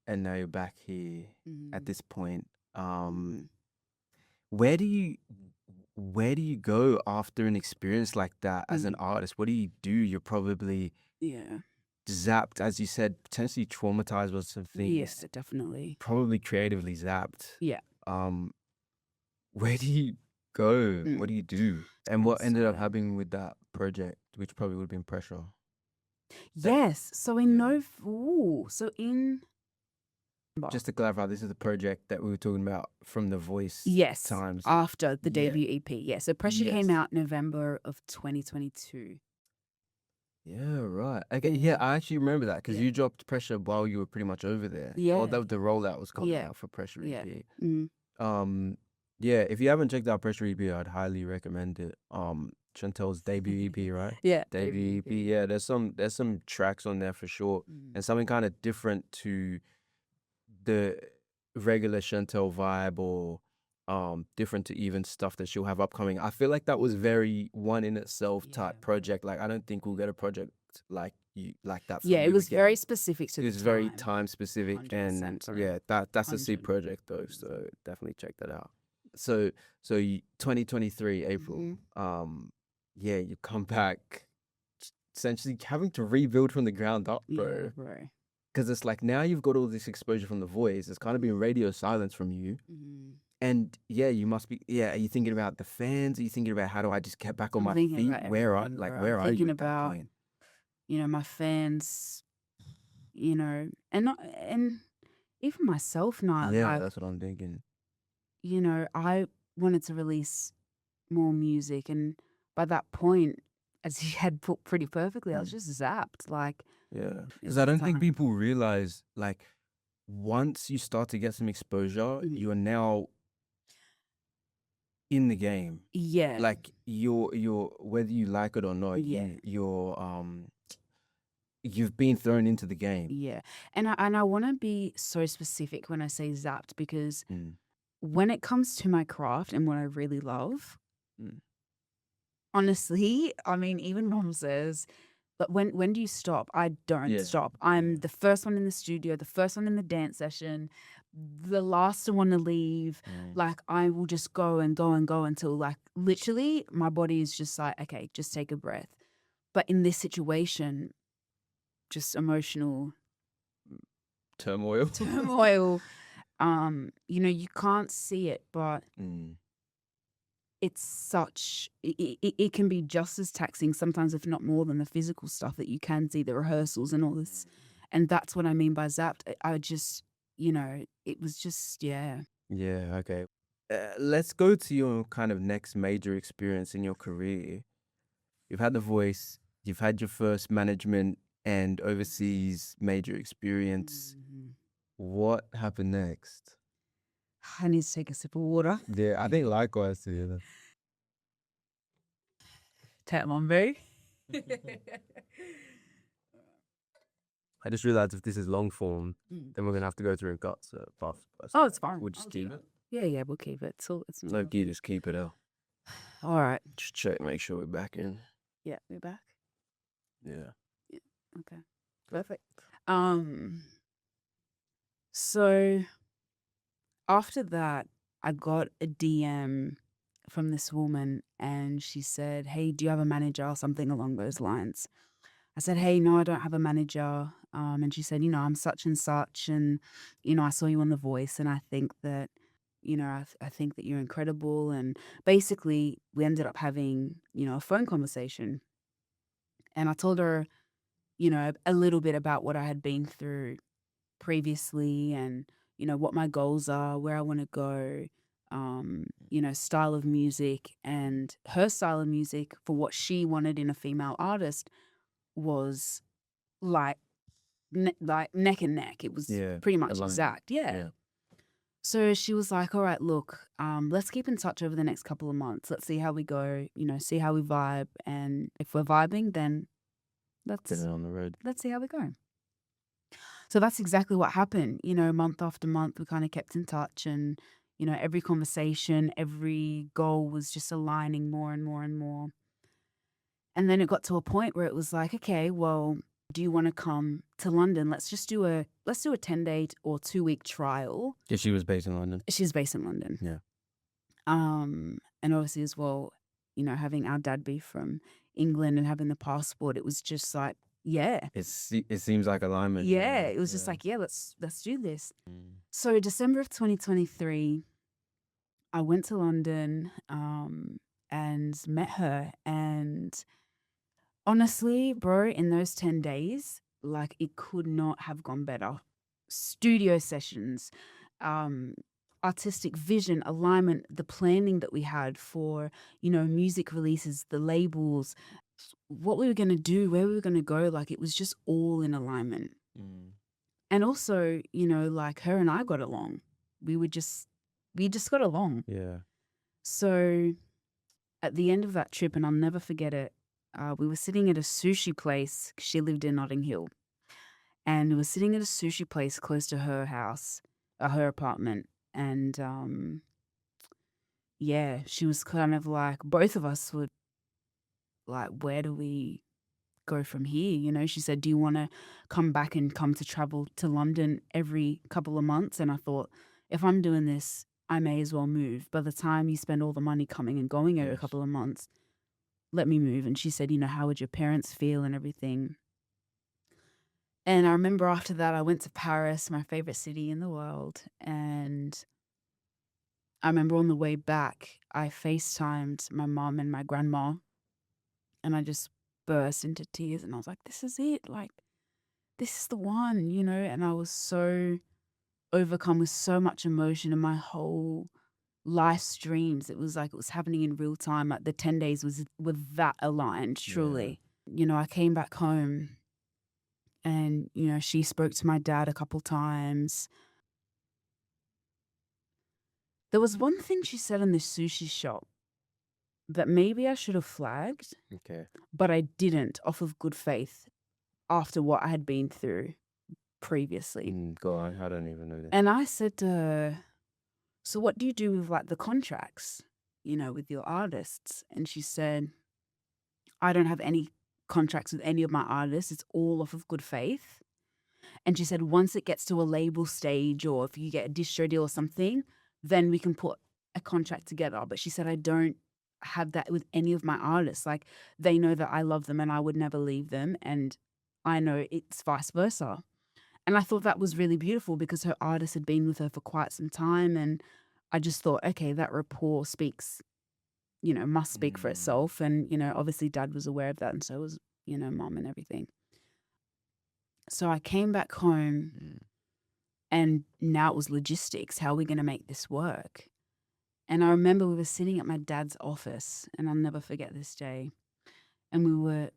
And now you're back here at Mhm. this point. Mhm. Where do you go after an experience like that as an artist? What do you do? You're probably Yeah. zapped, as you said, potentially traumatized with some things. Yes, definitely. Probably creatively zapped. Yeah. Where do you go? What do you do? And what ended up So- happening with that project, which probably would have been pressure. Yes. So in Just to clarify, this is the project that we were talking about from the Voice yes, times. after the Yeah. debut EP. Yeah. So Pressure came Yes. out November of 2022. Yeah, right. Okay, yeah, I actually remember that because Yeah. you dropped Pressure while you were pretty much over there. Yeah. Or the rollout was coming Yeah. out for Pressure Yeah. EP. Mhm. Yeah, if you haven't checked out Pressure EP, I'd highly recommend it. Chantel's debut EP, right? Yeah. Debut EP. Yeah, there's some tracks on there for sure. And something kind of different to the regular Chantel vibe, or different to even stuff that she'll have upcoming. I feel like that was very one in itself type Yeah. project. Like, I don't think we'll get a project like that from Yeah, you it was again. very specific to It the was very time. time specific, 100%, and sorry. yeah, that's a sick 100%. project though. So definitely check that out. So 2023 April, yeah, you come back, essentially having to rebuild from the ground up, Yeah, bro. bro. Because it's like now you've got all this exposure from The Voice. It's kind of been radio silence from you. And yeah, you must be. Yeah, are you thinking about the fans? Are you thinking about how do I just get back on I'm my thinking feet? about Where are everything, bro. where I'm are you thinking at that about, point? my fans, and even myself now. Yeah, Like, that's what I'm thinking. I wanted to release more music, and by that point, as you had put pretty perfectly, I was just zapped. Like, Yeah, it's because I don't think time. people realize, like, once you start to get some exposure, you are now in the game. Yeah. Like, you're whether you like it or not, Yeah. you've been thrown into the game. Yeah. And I want to be so specific when I say zapped, because when it comes to my craft and what I really love, honestly, I mean, even mom says, but when do you stop? I don't Yeah. stop. I'm the first one in the studio, the first one in the dance session, the last one to leave. Like, I will just go and go and go until, like, literally my body is just like, okay, just take a breath. But in this situation, just emotional Turmoil. turmoil, you can't see it, but it's such, it can be just as taxing sometimes, if not more, than the physical stuff that you can see, the rehearsals and all this. And that's what I mean by zapped. I just, it was just, yeah. Yeah, okay. Let's go to your kind of next major experience in your career. You've had The Voice, you've had your first management and overseas major experience. What happened next? I need to take a sip of water. Yeah, I think likewise to you. Tap on, boo. I just realized if this is long form, Mm. then we're gonna have to go through and cut. So fast. Oh, it's fine. We'll just I'll do keep that. it. Yeah, we'll keep it. So it's No, you just keep it out. all right. Just check, make sure we're back in. Yeah, we're back. Yeah. Okay, perfect. So after that, I got a DM from this woman, and she said, "Hey, do you have a manager?" or something along those lines. I said, "Hey, no, I don't have a manager." And she said, "I'm such and such, and I saw you on The Voice, and I think that, I think that you're incredible." And basically, we ended up having, a phone conversation, and I told her, a little bit about what I had been through previously, and what my goals are, where I want to go, style of music. And her style of music, for what she wanted in a female artist, was like neck and neck. It was Yeah. pretty much alignment. exact. Yeah. So she was like, "All right, look, let's keep in touch over the next couple of months. Let's see how we go, see how we vibe. And if we're vibing, then Get let's it on the road. see how we go." So that's exactly what happened. Month after month, we kind of kept in touch, and, every conversation, every goal was just aligning more and more and more. And then it got to a point where it was like, okay, well, do you want to come to London? Let's do a 10-day or 2-week trial. Yeah, she was based in London. She's based in London. Yeah. And obviously as well, having our dad be from England and having the passport, it was just like, yeah. It seems like alignment. Yeah, it was just like, yeah, let's do this. So December of 2023, I went to London and met her. And honestly, bro, in those 10 days, like, it could not have gone better. Studio sessions, artistic vision, alignment, the planning that we had for, music releases, the labels, what we were going to do, where we were going to go, like, it was just all in alignment. And also, like, her and I got along. We just got along. Yeah. So at the end of that trip, and I'll never forget it, we were sitting at a sushi place. She lived in Notting Hill. And we were sitting at a sushi place close to her house, her apartment. And yeah, she was kind of like, both of us were like, where do we go from here? She said, "Do you want to come back and come to travel to London every couple of months?" And I thought, if I'm doing this, I may as well move. By the time you spend all the money coming and going every Yes. couple of months, let me move. And she said, "How would your parents feel and everything?" And I remember after that, I went to Paris, my favorite city in the world. And I remember on the way back, I FaceTimed my mom and my grandma. And I just burst into tears. And I was like, this is it. Like, this is the one, And I was so overcome with so much emotion, and my whole life streams, it was like it was happening in real time. Like, the 10 days were that aligned, truly. I came back home, and, she spoke to my dad a couple times. There was one thing she said in this sushi shop that maybe I should have flagged, Okay. but I didn't, off of good faith, after what I had been through previously. Go on. I don't even know this. And I said to her, "So what do you do with, like, the contracts, with your artists?" And she said, "I don't have any contracts with any of my artists. It's all off of good faith." And she said, "Once it gets to a label stage, or if you get a distro deal or something, then we can put a contract together." But she said, "I don't have that with any of my artists. Like, they know that I love them and I would never leave them. And I know it's vice versa." And I thought that was really beautiful, because her artist had been with her for quite some time. And I just thought, okay, that rapport speaks, must speak for itself. And, obviously dad was aware of that, and so was, mom and everything. So I came back home, and now it was logistics. How are we going to make this work? And I remember we were sitting at my dad's office, and I'll never forget this day. And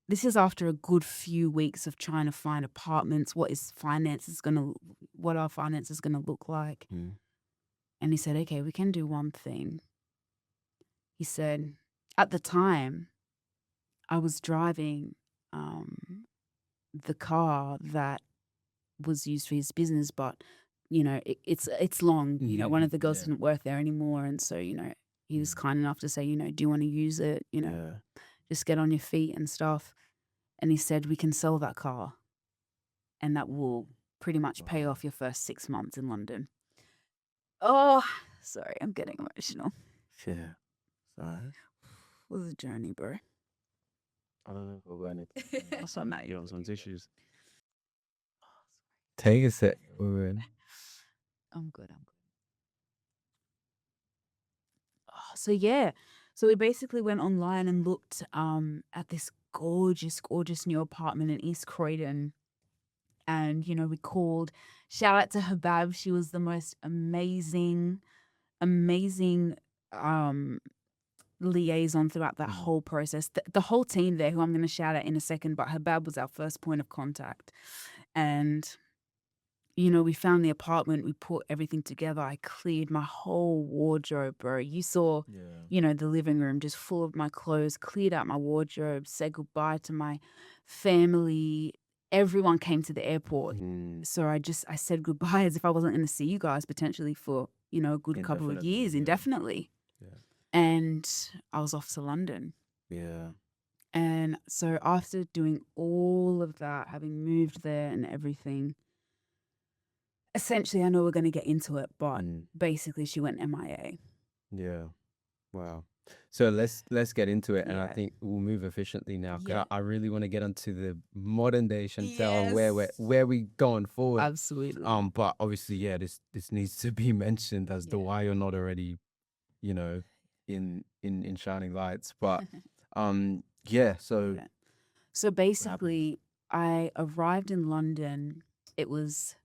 this is after a good few weeks of trying to find apartments. What our finances gonna look like? And he said, "Okay, we can do one thing." He said, at the time, I was driving the car that was used for his business, but it's long. One of the girls Yeah. didn't work there anymore, and so he was kind enough to say, do you want to use it? Yeah. Just get on your feet and stuff. And he said, we can sell that car, and that will pretty much pay off your first 6 months in London. Oh, sorry, I'm getting emotional. Yeah. Sorry. It was a journey, bro. I don't know if we'll go anything. That's what You have some tissues. Take a sec. We're in. I'm good. So yeah, so we basically went online and looked at this gorgeous new apartment in East Croydon, and we called. Shout out to Habab. She was the most amazing liaison throughout that whole process. The whole team there, who I'm going to shout out in a second, but Habab was our first point of contact. And we found the apartment, we put everything together. I cleared my whole wardrobe, bro. You saw, the living room just full of my clothes, cleared out my wardrobe, said goodbye to my family. Everyone came to the airport. So I said goodbye as if I wasn't going to see you guys potentially for, a good couple of years, indefinitely. Yeah. And I was off to London. Yeah. And so after doing all of that, having moved there and everything, essentially, I know we're going to get into it, but basically she went MIA. Yeah. Wow. So let's get into it, and I Yeah. think we'll move efficiently now. 'Cause Yeah. I really want to get onto the modern day Chantel and Yes. where we going forward. Absolutely. But obviously, yeah, this needs to be mentioned as to why you're not already, in shining lights. But yeah. So Yeah. So basically, I arrived in London. It was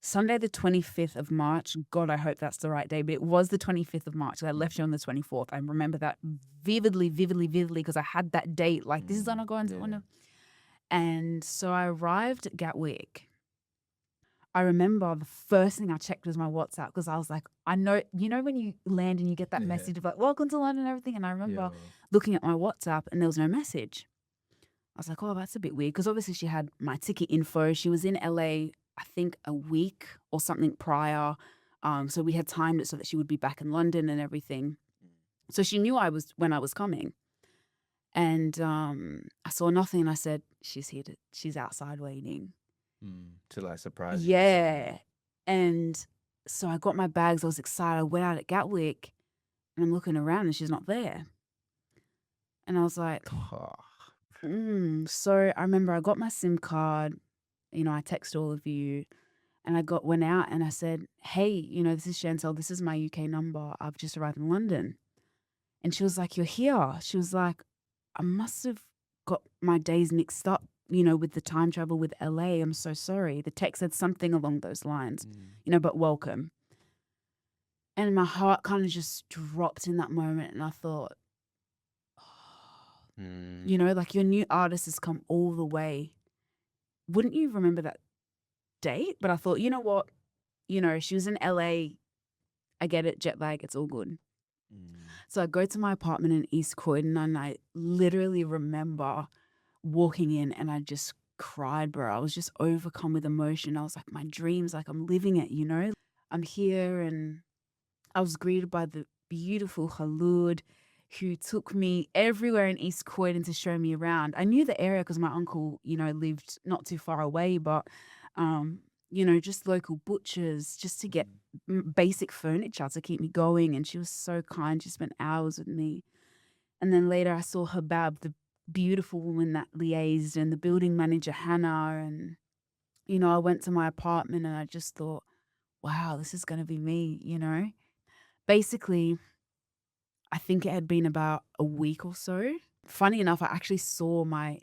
Sunday the 25th of March. God, I hope that's the right day, but it was the 25th of March. I left you on the 24th. I remember that vividly, because I had that date. Like, this is when I go into. And so I arrived at Gatwick. I remember the first thing I checked was my WhatsApp, because I was like, I know, when you land and you get that message of like, welcome to London and everything. And I remember looking at my WhatsApp and there was no message. I was like, oh, that's a bit weird, because obviously she had my ticket info. She was in LA, I think a week or something prior. So we had timed it so that she would be back in London and everything. So she knew when I was coming. And I saw nothing, and I said, she's outside waiting. to like surprise you. Yeah. And so I got my bags. I was excited. I went out at Gatwick and I'm looking around and she's not there. And I was like, So I remember I got my SIM card. I text all of you, and I went out and I said, hey, this is Chantel. This is my UK number. I've just arrived in London. And she was like, you're here. She was like, I must have got my days mixed up, with the time travel with LA. I'm so sorry. The text said something along those lines, but welcome. And my heart kind of just dropped in that moment. And I thought, like, your new artist has come all the way. Wouldn't you remember that date? But I thought, you know what? She was in LA. I get it. Jet lag. It's all good. So I go to my apartment in East Croydon, and I literally remember walking in and I just cried, bro. I was just overcome with emotion. I was like, my dreams, like, I'm living it, I'm here. And I was greeted by the beautiful Khalud, who took me everywhere in East Croydon to show me around. I knew the area because my uncle, lived not too far away, but, just local butchers, just to get basic furniture to keep me going. And she was so kind. She spent hours with me. And then later I saw Habab, the beautiful woman that liaised, and the building manager, Hannah. And, I went to my apartment and I just thought, wow, this is going to be me, Basically, I think it had been about a week or so. Funny enough, I actually saw my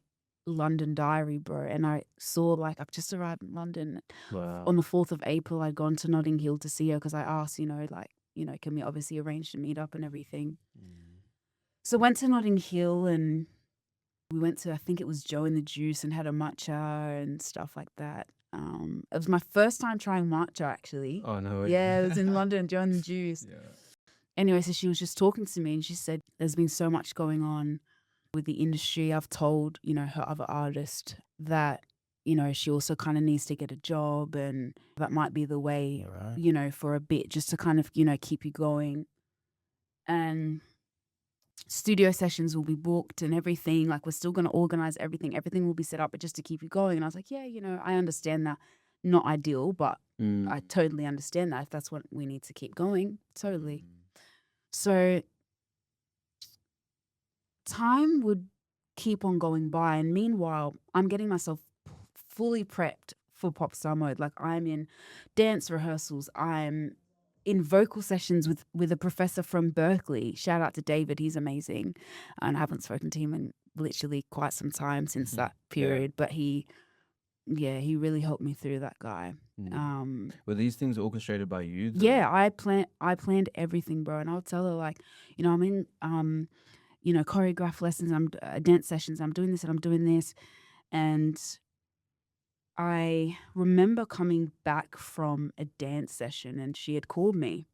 London diary, bro, and I saw, like, I've just arrived in London. Wow. On the 4th of April, I'd gone to Notting Hill to see her because I asked, can we obviously arrange to meet up and everything. So went to Notting Hill and we went to, I think it was Joe and the Juice, and had a matcha and stuff like that. It was my first time trying matcha, actually. Oh, no. Yeah, it was in London, Joe and the Juice. Yeah. Anyway, so she was just talking to me and she said, there's been so much going on with the industry. I've told, her other artist that you know, she also kind of needs to get a job, and that might be the way, Right. you know, for a bit, just to kind of, you know, keep you going. And studio sessions will be booked and everything. Like, we're still going to organize everything. Everything will be set up, but just to keep you going. And I was like, yeah, you know, I understand that. Not ideal, but I totally understand that if that's what we need to keep going. Totally. So time would keep on going by. And meanwhile, I'm getting myself fully prepped for pop star mode. Like, I'm in dance rehearsals. I'm in vocal sessions with a professor from Berkeley. Shout out to David. He's amazing. And I haven't spoken to him in literally quite some time since that period. But he really helped me through, that guy. Were these things orchestrated by you? Yeah, I planned everything, bro. And I'll tell her, like, you know, I'm in you know, choreograph lessons, I'm dance sessions, I'm doing this and I'm doing this. And I remember coming back from a dance session, and she had called me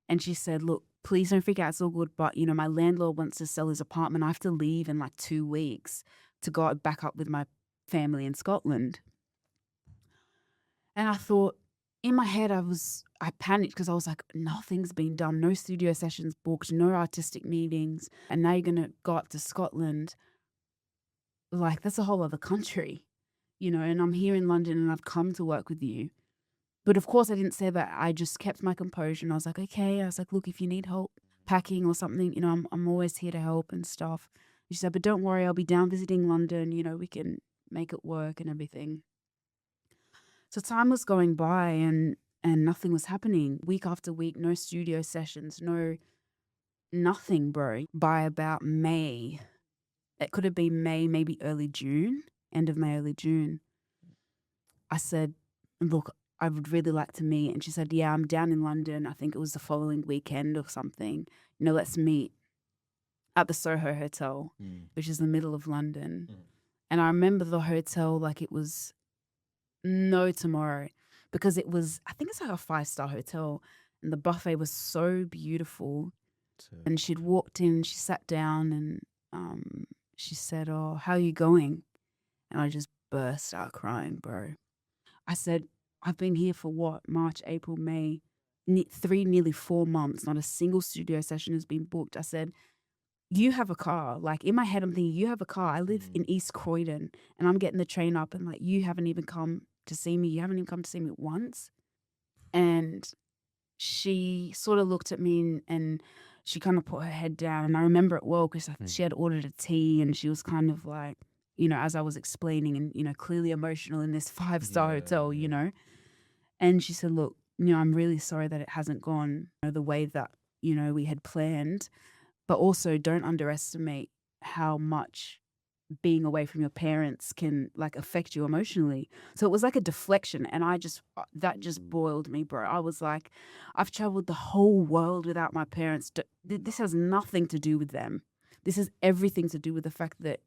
and she said, look, please don't freak out, it's all good, but, you know, my landlord wants to sell his apartment. I have to leave in like 2 weeks to go back up with my family in Scotland. And I thought, in my head, I panicked because I was like, nothing's been done, no studio sessions booked, no artistic meetings, and now you're going to go up to Scotland. Like, that's a whole other country, you know, and I'm here in London and I've come to work with you. But of course I didn't say that. I just kept my composure, and I was like, okay. I was like, look, if you need help packing or something, you know, I'm always here to help and stuff. She said, but don't worry, I'll be down visiting London, you know, we can make it work and everything. So time was going by and nothing was happening. Week after week, no studio sessions, nothing, bro. By about May, it could have been May, maybe early June, end of May, early June. I said, look, I would really like to meet. And she said, yeah, I'm down in London. I think it was the following weekend or something. You know, let's meet at the Soho Hotel, which is the middle of London. And I remember the hotel like it was no tomorrow, because it was, I think it's like a 5-star hotel, and the buffet was so beautiful. And she'd walked in, she sat down, and she said, oh, how are you going? And I just burst out crying, bro. I said, I've been here for what, March, April, May, nearly 4 months, not a single studio session has been booked. I said, you have a car. Like, in my head, I'm thinking, you have a car. I live in East Croydon, and I'm getting the train up, and like, you haven't even come to see me. You haven't even come to see me once. And she sort of looked at me and she kind of put her head down. And I remember it well because she had ordered a tea, and she was kind of like, you know, as I was explaining, and, you know, clearly emotional in this 5-star hotel, you know. And she said, look, you know, I'm really sorry that it hasn't gone, you know, the way that, you know, we had planned. But also, don't underestimate how much being away from your parents can like affect you emotionally. So it was like a deflection, and that just boiled me, bro. I was like, I've traveled the whole world without my parents. This has nothing to do with them. This has everything to do with the fact that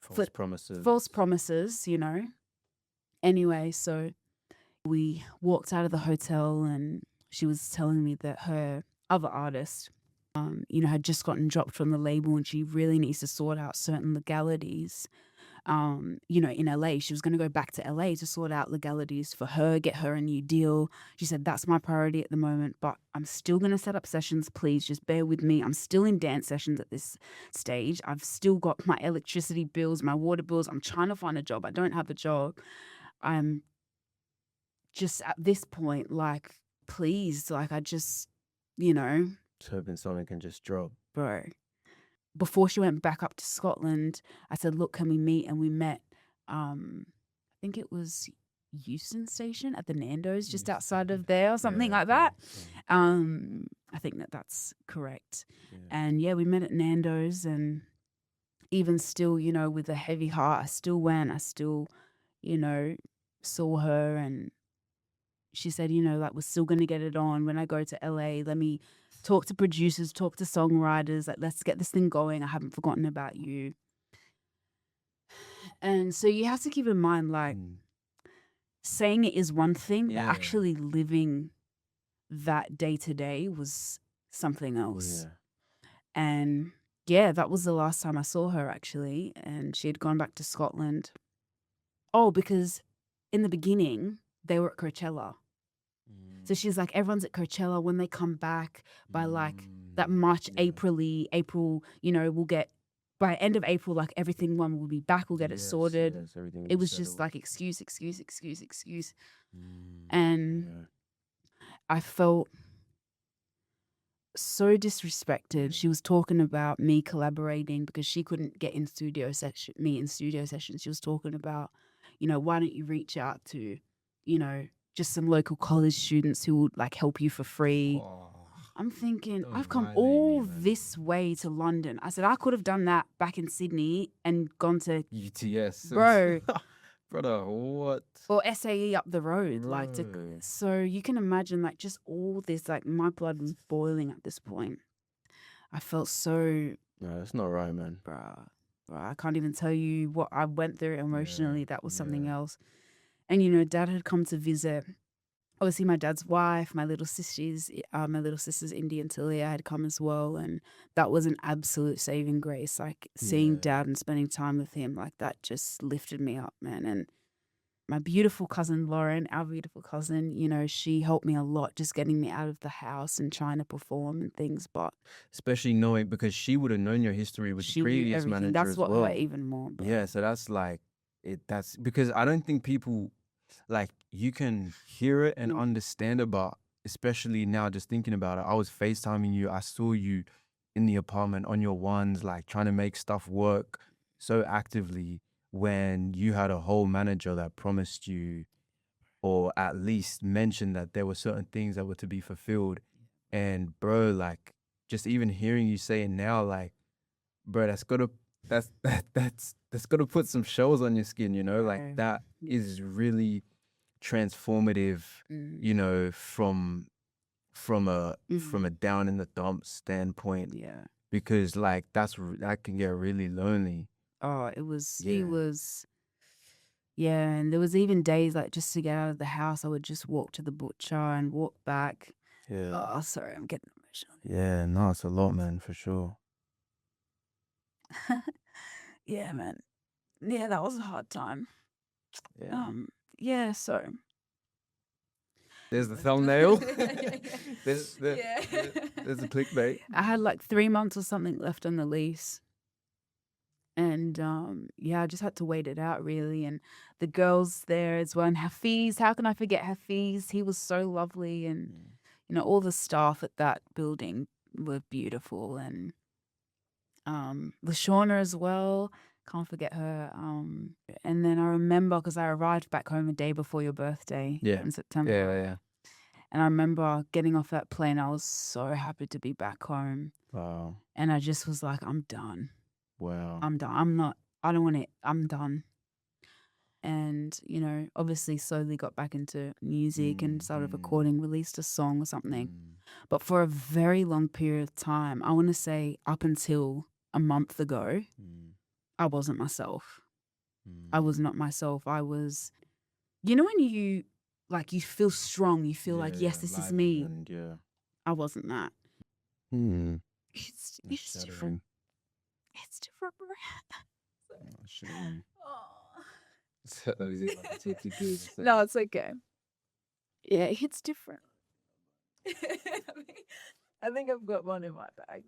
false promises, you know. Anyway, so we walked out of the hotel, and she was telling me that her other artist, you know, had just gotten dropped from the label, and she really needs to sort out certain legalities. You know, in LA, she was going to go back to LA to sort out legalities for her, get her a new deal. She said, that's my priority at the moment, but I'm still going to set up sessions. Please just bear with me. I'm still in dance sessions at this stage. I've still got my electricity bills, my water bills. I'm trying to find a job. I don't have a job. I'm just at this point, like, please, like, I just, you know. Hoping something can just drop. Bro. Before she went back up to Scotland, I said, look, can we meet? And we met, I think it was Euston Station at the Nando's, just outside of there or something like that. I think that's correct. And yeah, we met at Nando's, and even still, you know, with a heavy heart, I still went. I still, you know, saw her, and she said, you know, like, we're still going to get it on. When I go to LA, let me talk to producers, talk to songwriters, like, let's get this thing going. I haven't forgotten about you. And so you have to keep in mind, like, saying it is one thing, but actually living that day to day was something else. And yeah, that was the last time I saw her, actually. And she had gone back to Scotland. oh, because in the beginning, they were at Coachella. So she's like, everyone's at Coachella. When they come back by like that March, April, you know, we'll get, by end of April, like everything one will be back. We'll get it sorted. Yes, everything will It be was just settled. like excuse. And I felt so disrespected. She was talking about me collaborating because she couldn't get in me in studio sessions. She was talking about, you know, why don't you reach out to, you know, just some local college students who would like help you for free. I'm thinking, Don't I've come violate me, all man. this way to London. I said, I could have done that back in Sydney and gone to, UTS. bro, Brother, what? or SAE up the road. Like, Bro. so you can imagine, like, just all this, like, my blood was boiling at this point. I felt so, No, that's not right, man. bruh, I can't even tell you what I went through emotionally. That was something yeah. else. And, you know, Dad had come to visit. Obviously, my dad's wife, my little sister's Indian Talia had come as well. And that was an absolute saving grace. Like, seeing Dad and spending time with him, like, that just lifted me up, man. And my beautiful cousin, Lauren, our beautiful cousin, you know, she helped me a lot just getting me out of the house and trying to perform and things. But Especially knowing, because she would have known your history with she the knew previous everything. manager That's as what well. hurt even more. But Yeah, so that's like that's because I don't think people, like, you can hear it and understand it, but especially now just thinking about it, I was FaceTiming you. I saw you in the apartment on your ones, like trying to make stuff work so actively when you had a whole manager that promised you, or at least mentioned that there were certain things that were to be fulfilled. And bro, like, just even hearing you say it now, like, bro, that's gotta put some shows on your skin, you know, like that is really transformative, you know, from a down in the dumps standpoint, yeah. because like that can get really lonely. Oh, it was, Yeah. he was, yeah. And there was even days like just to get out of the house, I would just walk to the butcher and walk back. Yeah. Oh, sorry, I'm getting emotional. Yeah, no, it's a lot, man, for sure. Yeah, man. Yeah, that was a hard time. Yeah. Yeah, so. There's the thumbnail. there's Yeah. the clickbait. I had like 3 months or something left on the lease. And yeah, I just had to wait it out really. And the girls there as well. And Hafiz, how can I forget Hafiz? He was so lovely. And, you know, all the staff at that building were beautiful. And Lashawna as well. Can't forget her. And then I remember, because I arrived back home a day before your birthday in September. Yeah. And I remember getting off that plane. I was so happy to be back home. Wow. And I just was like, I'm done. Wow. I'm done. I don't want it. I'm done. And, you know, obviously slowly got back into music and started recording, released a song or something. But for a very long period of time, I want to say up until a month ago, I wasn't myself. I was not myself. I was, you know, when you, like, you feel strong, you feel like, yes, this is me. I wasn't that. It's different. It's different, bro. No, it's okay. Yeah, it's different. I think I've got one in my bag.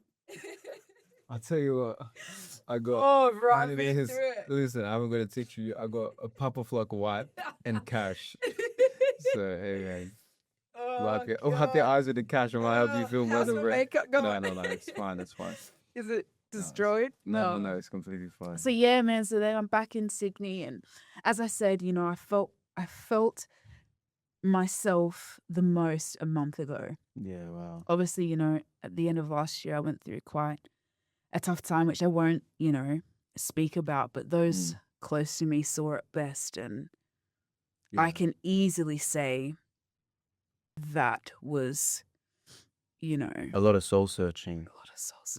I'll tell you what, I got. Oh, right. Listen, I'm gonna teach you. I got a Papa Flock wipe and cash. So hey, man. Wipe your eyes with the cash. I'm gonna help you feel better. No, it's fine. It's fine. Is it destroyed? No, it's completely fine. So yeah, man. So then I'm back in Sydney, and as I said, you know, I felt myself the most a month ago. Yeah, wow. Obviously, you know, at the end of last year, I went through quite a tough time, which I won't, you know, speak about, but those close to me saw it best. And I can easily say that was, you know, a lot of soul searching. A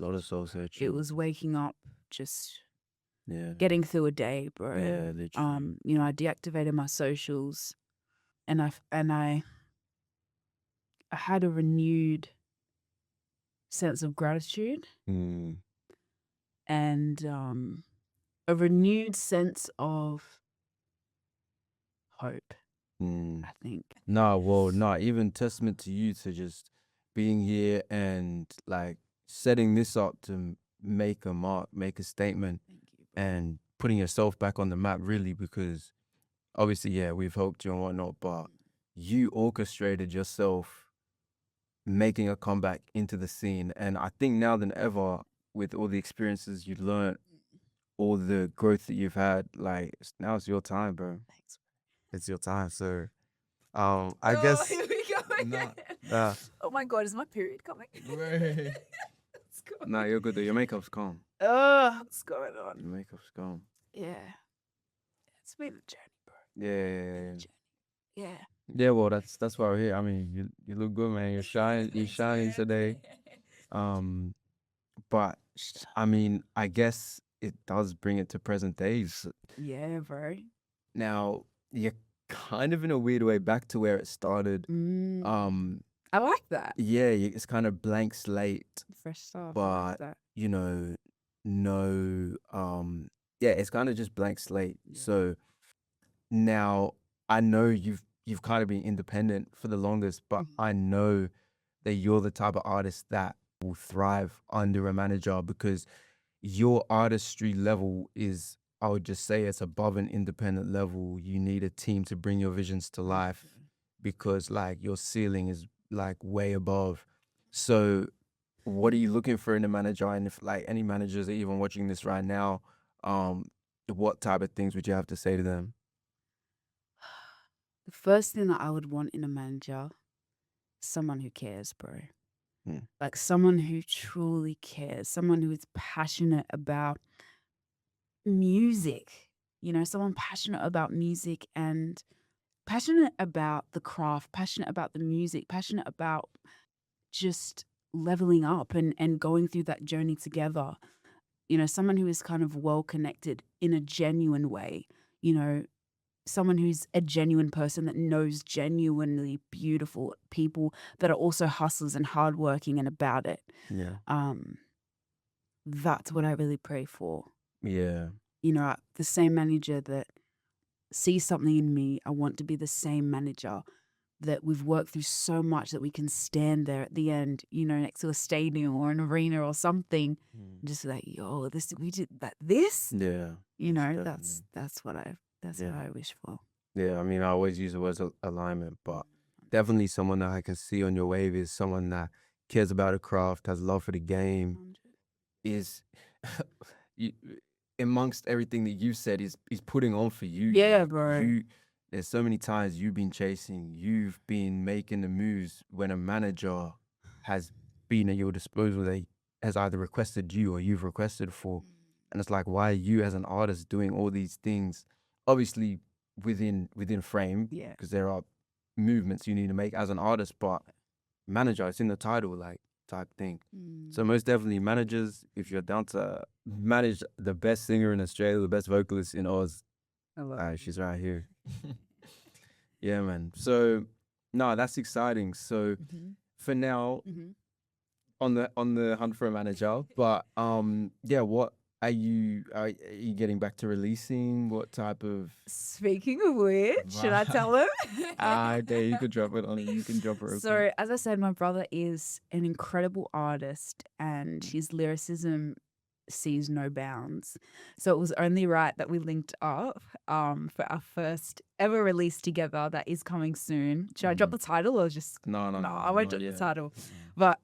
lot of soul searching. It was waking up, just getting through a day, bro. Yeah, literally. You know, I deactivated my socials, and I had a renewed sense of gratitude. And a renewed sense of hope, Mm. I think. No, well, no, even testament to you to just being here and like setting this up to make a mark, make a statement, Thank you. Bro. and putting yourself back on the map, really, because obviously, yeah, we've helped you and whatnot, but you orchestrated yourself making a comeback into the scene. And I think now than ever, with all the experiences you learned, all the growth that you've had, like now it's your time, bro. Thanks. It's your time. So, I guess. Here we go Nah, again. nah. Oh my God, is my period coming? Right. What's going Nah, you're good though. Your makeup's calm. what's going on? Your makeup's calm. Yeah. It's been a journey, bro. Yeah. Yeah. Yeah, well, that's why we're here. I mean, you look good, man. You're shining today. But I mean, I guess it does bring it to present days. Yeah, bro. Now, you're kind of in a weird way back to where it started. I like that. Yeah, it's kind of blank slate, Fresh stuff. I but like that. you know, no, yeah, it's kind of just blank slate. Yeah. So now I know you've kind of been independent for the longest, but I know that you're the type of artist that will thrive under a manager because your artistry level is, I would just say, it's above an independent level. You need a team to bring your visions to life because like your ceiling is like way above. So what are you looking for in a manager? And if like any managers are even watching this right now, what type of things would you have to say to them? The first thing that I would want in a manager, someone who cares, bro. Like someone who truly cares, someone who is passionate about music, someone passionate about music and passionate about the craft, passionate about the music, passionate about just leveling up and going through that journey together. Someone who is kind of well connected in a genuine way, someone who's a genuine person that knows genuinely beautiful people that are also hustlers and hardworking and about it. Yeah. That's what I really pray for. Yeah. The same manager that sees something in me, I want to be the same manager that we've worked through so much that we can stand there at the end, next to a stadium or an arena or something, and just like, yo, we did that. Yeah. That's what what I wish for. Yeah, I mean, I always use the words alignment, but definitely someone that I can see on your wave is someone that cares about the craft, has love for the game, is amongst everything that you said, is putting on for you. Yeah, bro. There's so many times you've been chasing, you've been making the moves when a manager has been at your disposal that has either requested you or you've requested for. And it's like, why are you as an artist doing all these things? Obviously within frame, because there are movements you need to make as an artist, but manager, it's in the title, like type thing. So most definitely managers, if you're down to manage the best singer in Australia, the best vocalist in Oz, she's right here. Yeah, man. So no, that's exciting. So for now, on the hunt for a manager, but yeah, what are you getting back to releasing? What type of? Speaking of which, should I tell them? Okay, you could drop it on it. You can drop it. So as I said, my brother is an incredible artist and his lyricism sees no bounds. So it was only right that we linked up for our first ever release together that is coming soon. Should I drop the title or just No, I won't drop the title. But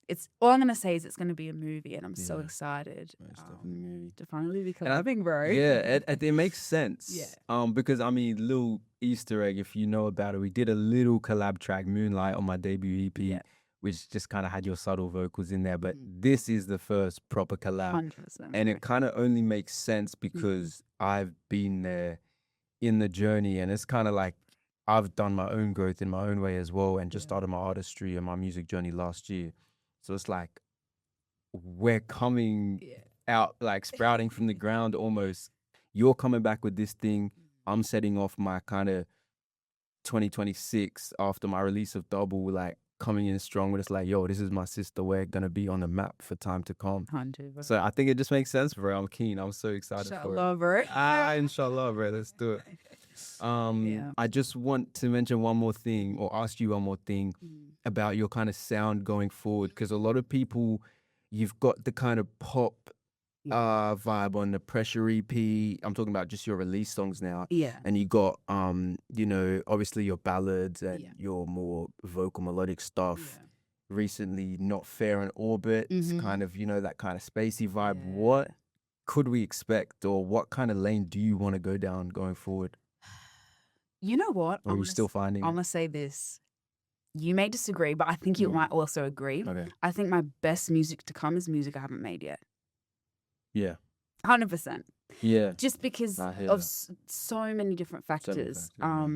it's all I'm gonna say is it's gonna be a movie and I'm so excited. It's definitely a movie. To finally be collabing, bro. Yeah, it makes sense. Yeah. Because I mean, little Easter egg, if you know about it, we did a little collab track, Moonlight, on my debut EP, which just kind of had your subtle vocals in there. But this is the first proper collab. 100%. And it kind of only makes sense because I've been there in the journey, and it's kind of like I've done my own growth in my own way as well, and just started my artistry and my music journey last year. So it's like we're coming out, like sprouting from the ground almost. You're coming back with this thing. I'm setting off my kind of 2026 after my release of Double, like coming in strong with it's like, yo, this is my sister. We're going to be on the map for time to come. 100%. So I think it just makes sense, bro. I'm keen. I'm so excited for it. Inshallah, bro. Inshallah, bro. Let's do it. Yeah. I just want to mention one more thing, or ask you one more thing about your kind of sound going forward, because a lot of people, you've got the kind of pop Yeah. vibe on the Pressure EP. I'm talking about just your release songs now. Yeah. And you got you know, obviously your ballads and Yeah. your more vocal melodic stuff. Yeah. Recently, Not Fair in Orbit, kind of, you know, that kind of spacey vibe. Yeah. What could we expect, or what kind of lane do you want to go down going forward? You know what? Or are you still finding I'm it? gonna say this. You may disagree, but I think you might also agree. Okay. I think my best music to come is music I haven't made yet. Yeah. 100%. Yeah. Just because I hear of that. so many different factors. yeah.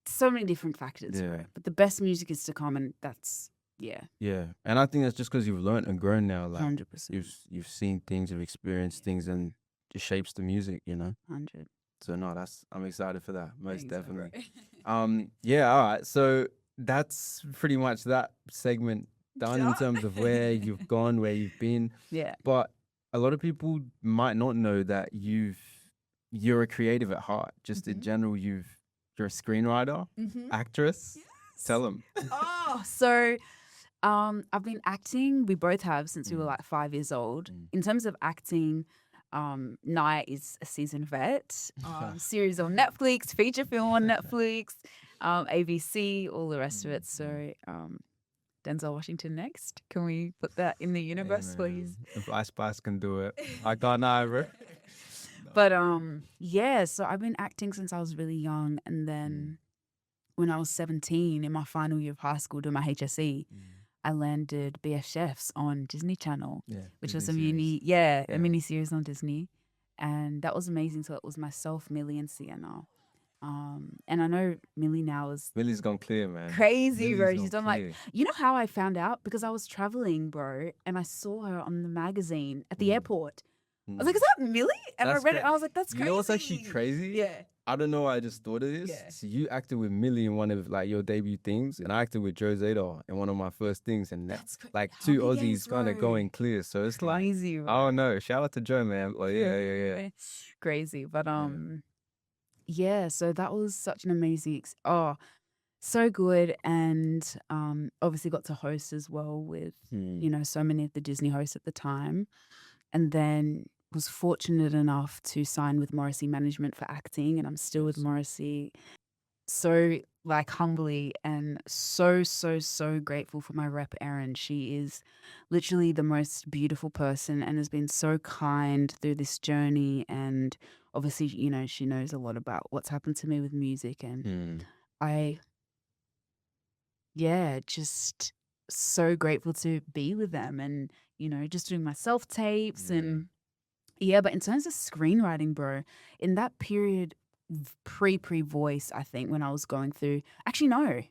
So many different factors. Yeah. Right? But the best music is to come, and that's Yeah. And I think that's just because you've learned and grown now. Like 100%. you've seen things, you've experienced things, and it shapes the music, you know? 100. So no, I'm excited for that. Most Thanks, my bro. definitely. Yeah, all right. So that's pretty much that segment done in terms of where you've gone, where you've been. Yeah. But a lot of people might not know that you're a creative at heart. Just in general, you're a screenwriter, actress. Tell them. So I've been acting. We both have since we were like 5 years old. In terms of acting, Naya is a seasoned vet. Series on Netflix, feature film on Netflix, ABC, all the rest of it. So Denzel Washington next. Can we put that in the universe, please? If Ice Spice can do it, I can't either. But yeah, so I've been acting since I was really young, and then when I was 17 in my final year of high school doing my HSE, I landed BF Chefs on Disney Channel, which was a mini series on Disney, and that was amazing. So it was myself, Millie, and Sienna. And I know Millie now is Millie's gone clear, man. crazy, bro. Millie's She's gone done clear. you know how I found out? Because I was traveling, bro, and I saw her on the magazine at the airport. I was like, is that Millie? And That's I read it. cra- I was like, that's You crazy. know what's actually crazy? Yeah. I don't know why I just thought of this. Yeah. So you acted with Millie in one of like your debut things, and I acted with Joe Zadar in one of my first things, and that's like two Happy Aussies days, kind of bro. going clear. So it's like, Crazy, bro. I don't know. Shout out to Joe, man. Like, yeah. Crazy. But yeah, so that was such an amazing so good. And obviously got to host as well with you know, so many of the Disney hosts at the time. And then was fortunate enough to sign with Morrissey Management for acting, and I'm still with Morrissey. So like humbly and so grateful for my rep Erin. She is literally the most beautiful person and has been so kind through this journey, and obviously, you know, she knows a lot about what's happened to me with music, and just so grateful to be with them, and you know, just doing my self tapes and but in terms of screenwriting, bro, in that period pre voice, I think when I was going through, actually no, it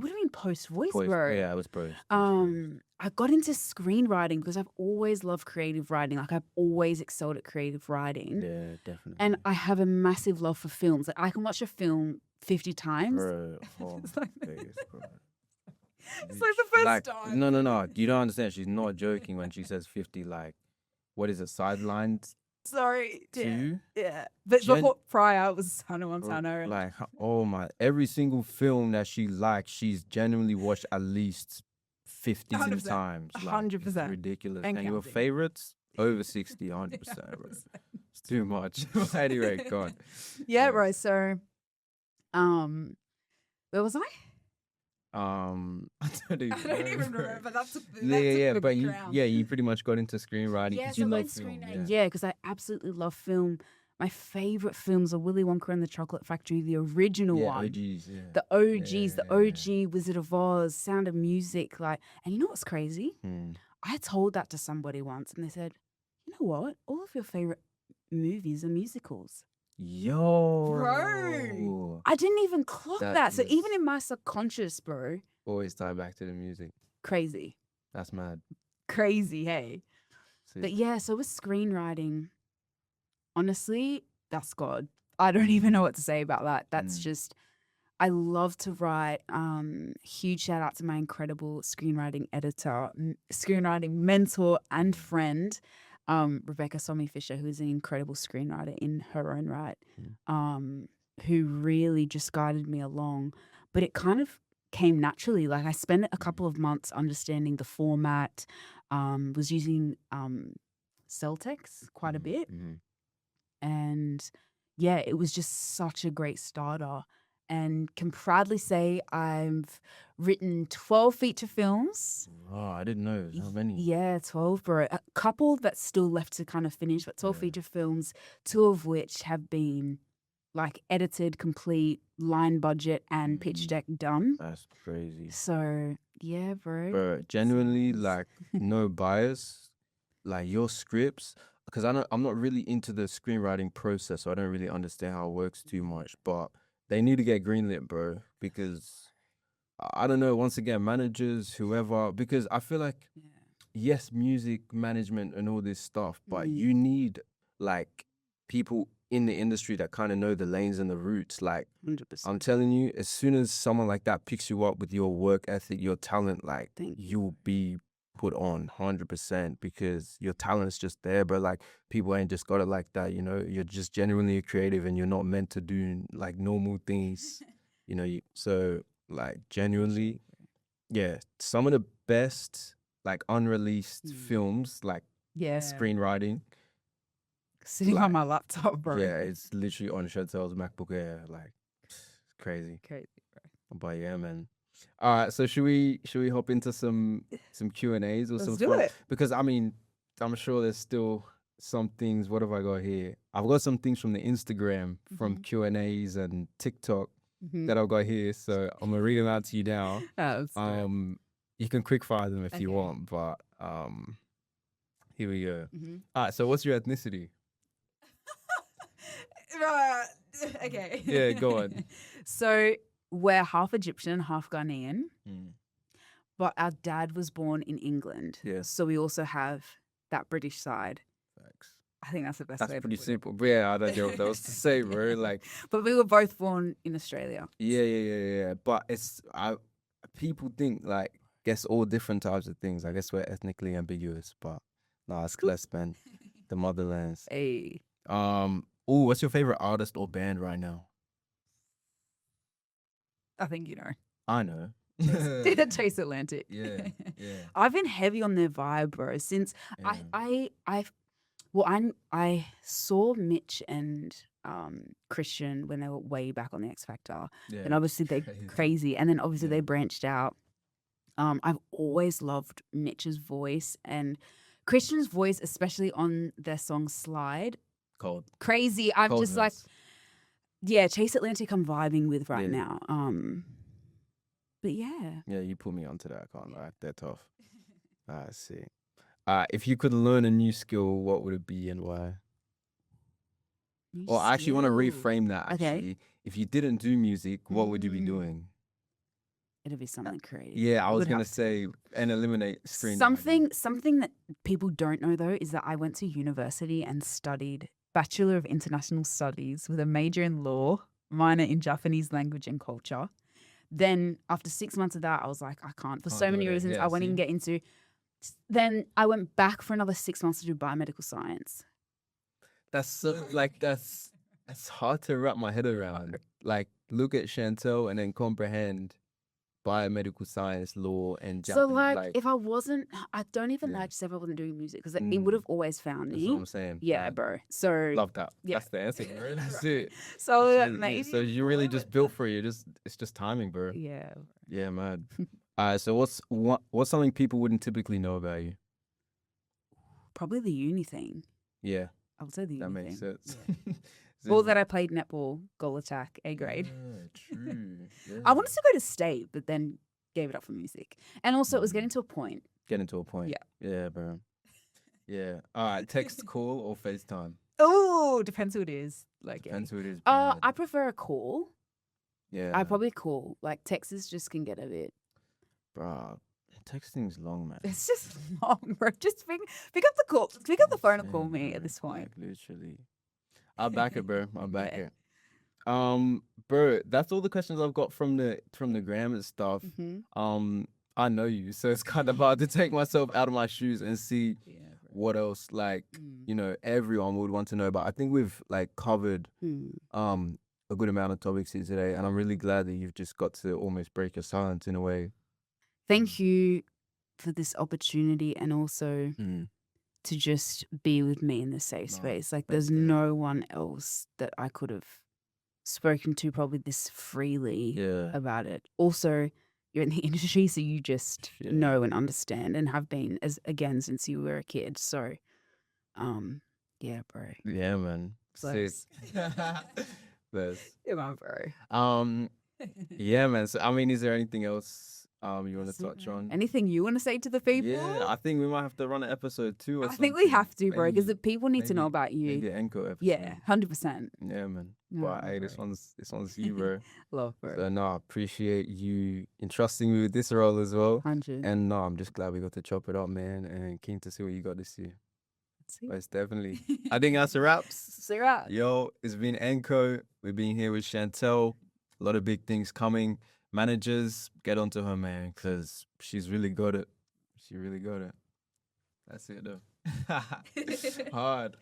would have been post voice, bro. Yeah, it was post. I got into screenwriting because I've always loved creative writing. Like I've always excelled at creative writing. Yeah, definitely. And I have a massive love for films. Like I can watch a film 50 times. Bro, It's like- bro. It's like the first Like, time. no. You don't understand. She's not joking when she says 50. Like, what is it? Sidelined Sorry. two? Yeah. But Gen- before prior, it was Hannah Montana. Like, oh my! Every single film that she likes, she's genuinely watched at least 50 100%. times. Like, 100%. It's ridiculous. And And your counting. favorites over 60, 100%. Bro. It's too much. Anyway, go on. Yeah, bro. So, where was I? I don't even, I don't even remember. That's a Yeah. a But ground. you pretty much got into screenwriting Yeah, because so you I got love into film. screenwriting. Yeah, because I absolutely love film. My favorite films are Willy Wonka and the Chocolate Factory, the original one. OGs, yeah. The OGs, the Yeah. OG Wizard of Oz, Sound of Music. Like, and you know what's crazy? I told that to somebody once, and they said, "You know what? All of your favorite movies are musicals." Yo, Bro. I didn't even clock That that. So is- even in my subconscious, bro, Always tie back to the music. crazy, That's mad. crazy. Hey, See? but yeah. So with screenwriting, honestly, that's God. I don't even know what to say about that. That's just, I love to write. Huge shout out to my incredible screenwriting editor, screenwriting mentor and friend, Rebecca Somi Fisher, who's an incredible screenwriter in her own right, who really just guided me along. But it kind of came naturally. Like I spent a couple of months understanding the format, was using Celtex quite a bit. And yeah, it was just such a great starter. And can proudly say I've written 12 feature films. Oh, I didn't know. How many? Yeah, 12, bro. A couple that's still left to kind of finish, but 12 feature films, 2 of which have been like edited, complete, line budget, and pitch deck done. That's crazy. So, yeah, bro. Bro, genuinely, like, no bias. Like, your scripts, because I'm not really into the screenwriting process, so I don't really understand how it works too much, but they need to get greenlit, bro, because I don't know, once again, managers, whoever, because I feel like, yes, music management and all this stuff, but you need, like, people in the industry that kind of know the lanes and the routes. Like, 100%. I'm telling you, as soon as someone like that picks you up with your work ethic, your talent, like, you'll be put on 100% because your talent is just there, but like people ain't just got it like that, you know. You're just genuinely creative and you're not meant to do like normal things, you know. So like genuinely, yeah, some of the best like unreleased films, like screenwriting, sitting on my laptop, bro. yeah, it's literally on Chantel's MacBook Air, like crazy, bro. But yeah, man. All right, so should we hop into some Q&As or some do fun? it. Because I mean, I'm sure there's still some things. What have I got here? I've got some things from the Instagram, from Q&As and TikTok that I've got here. So I'm gonna read them out to you now. You can quick fire them if you want, but here we go. All right, so what's your ethnicity? Okay. Yeah, go on. So we're half Egyptian and half Ghanaian, but our dad was born in England. Yeah. So we also have that British side. Facts. I think that's the best That's way pretty to put simple. But yeah, I don't know what else to say, bro. Like, But we were both born in Australia. yeah. But people think like, guess all different types of things. I guess we're ethnically ambiguous, but nah, it's less, man. The motherlands. Hey. What's your favorite artist or band right now? I think you know. I know. Chase Atlantic. Yeah. I've been heavy on their vibe, bro. Since I saw Mitch and Christian when they were way back on the X Factor, and obviously they're crazy, and then obviously they branched out. I've always loved Mitch's voice and Christian's voice, especially on their song Slide. Cold. Crazy. I'm Cold just like, yeah, Chase Atlantic I'm vibing with right now. But yeah. Yeah, you put me onto that. I can't lie. They're tough. I see. If you could learn a new skill, what would it be and why? I actually want to reframe that, actually. Okay. If you didn't do music, what would you be doing? It'd be something creative. Yeah, I was going to say, and eliminate screen. Something that people don't know, though, is that I went to university and studied Bachelor of International Studies with a major in law, minor in Japanese language and culture. Then after 6 months of that, I was like, I can't. For so many reasons, I won't even get into. Then I went back for another 6 months to do biomedical science. That's so, like, that's hard to wrap my head around. Like, look at Chantel and then comprehend biomedical science, law, and Japanese. So, like, if I wasn't, I don't even like to say if I wasn't doing music because it would have always found me. That's what I'm saying. Yeah, bro. So love that. Yeah. That's the answer, bro. That's it. So maybe. So you're really just built for it. It's just timing, bro. Yeah. Yeah, man. So what's something people wouldn't typically know about you? Probably the uni thing. Yeah. I would say the uni That makes thing. sense. Yeah. Or that I played netball, goal attack, A grade. True. Yeah. I wanted to go to state, but then gave it up for music. And also it was getting to a point. Getting to a point. Yeah. Yeah, bro. Yeah. All right. Text, call, or FaceTime? Oh, depends who it is. Like, Depends who it is. I prefer a call. Yeah. I probably call. Like, texts just can get a bit. Bro, texting's long, man. It's just long, bro. Just pick up the call. Pick up the phone and call me at this point. Like, literally. I'll back it, bro. I'll back it. Bro, that's all the questions I've got from the gram and stuff. I know you, so it's kind of hard to take myself out of my shoes and see what else, like, you know, everyone would want to know about. I think we've like covered a good amount of topics here today, and I'm really glad that you've just got to almost break your silence in a way. Thank you for this opportunity, and also to just be with me in this safe space. Like, there's no one else that I could have spoken to probably this freely about it. Also, you're in the industry, so you just know and understand, and have been since you were a kid. So, yeah, bro. Yeah, man. Bless. Bless. Yeah, man, bro. Yeah, man. So, I mean, is there anything else you want to touch on? Anything you want to say to the people? Yeah, I think we might have to run an episode 2 or I something. think we have to, bro, because the people need to know maybe- about you. Maybe an nKo episode. Yeah, 100%. Yeah, man. No, But hey, this bro. one's you, bro. Love, bro. So no, I appreciate you entrusting me with this role as well. 100. And no, I'm just glad we got to chop it up, man, and keen to see what you got this year. Most definitely. I think that's a wrap. See right. Yo, it's been nKo. We've been here with Chantel. A lot of big things coming. Managers, get onto her, man, because she's really got it. She really got it. That's it, though. Hard.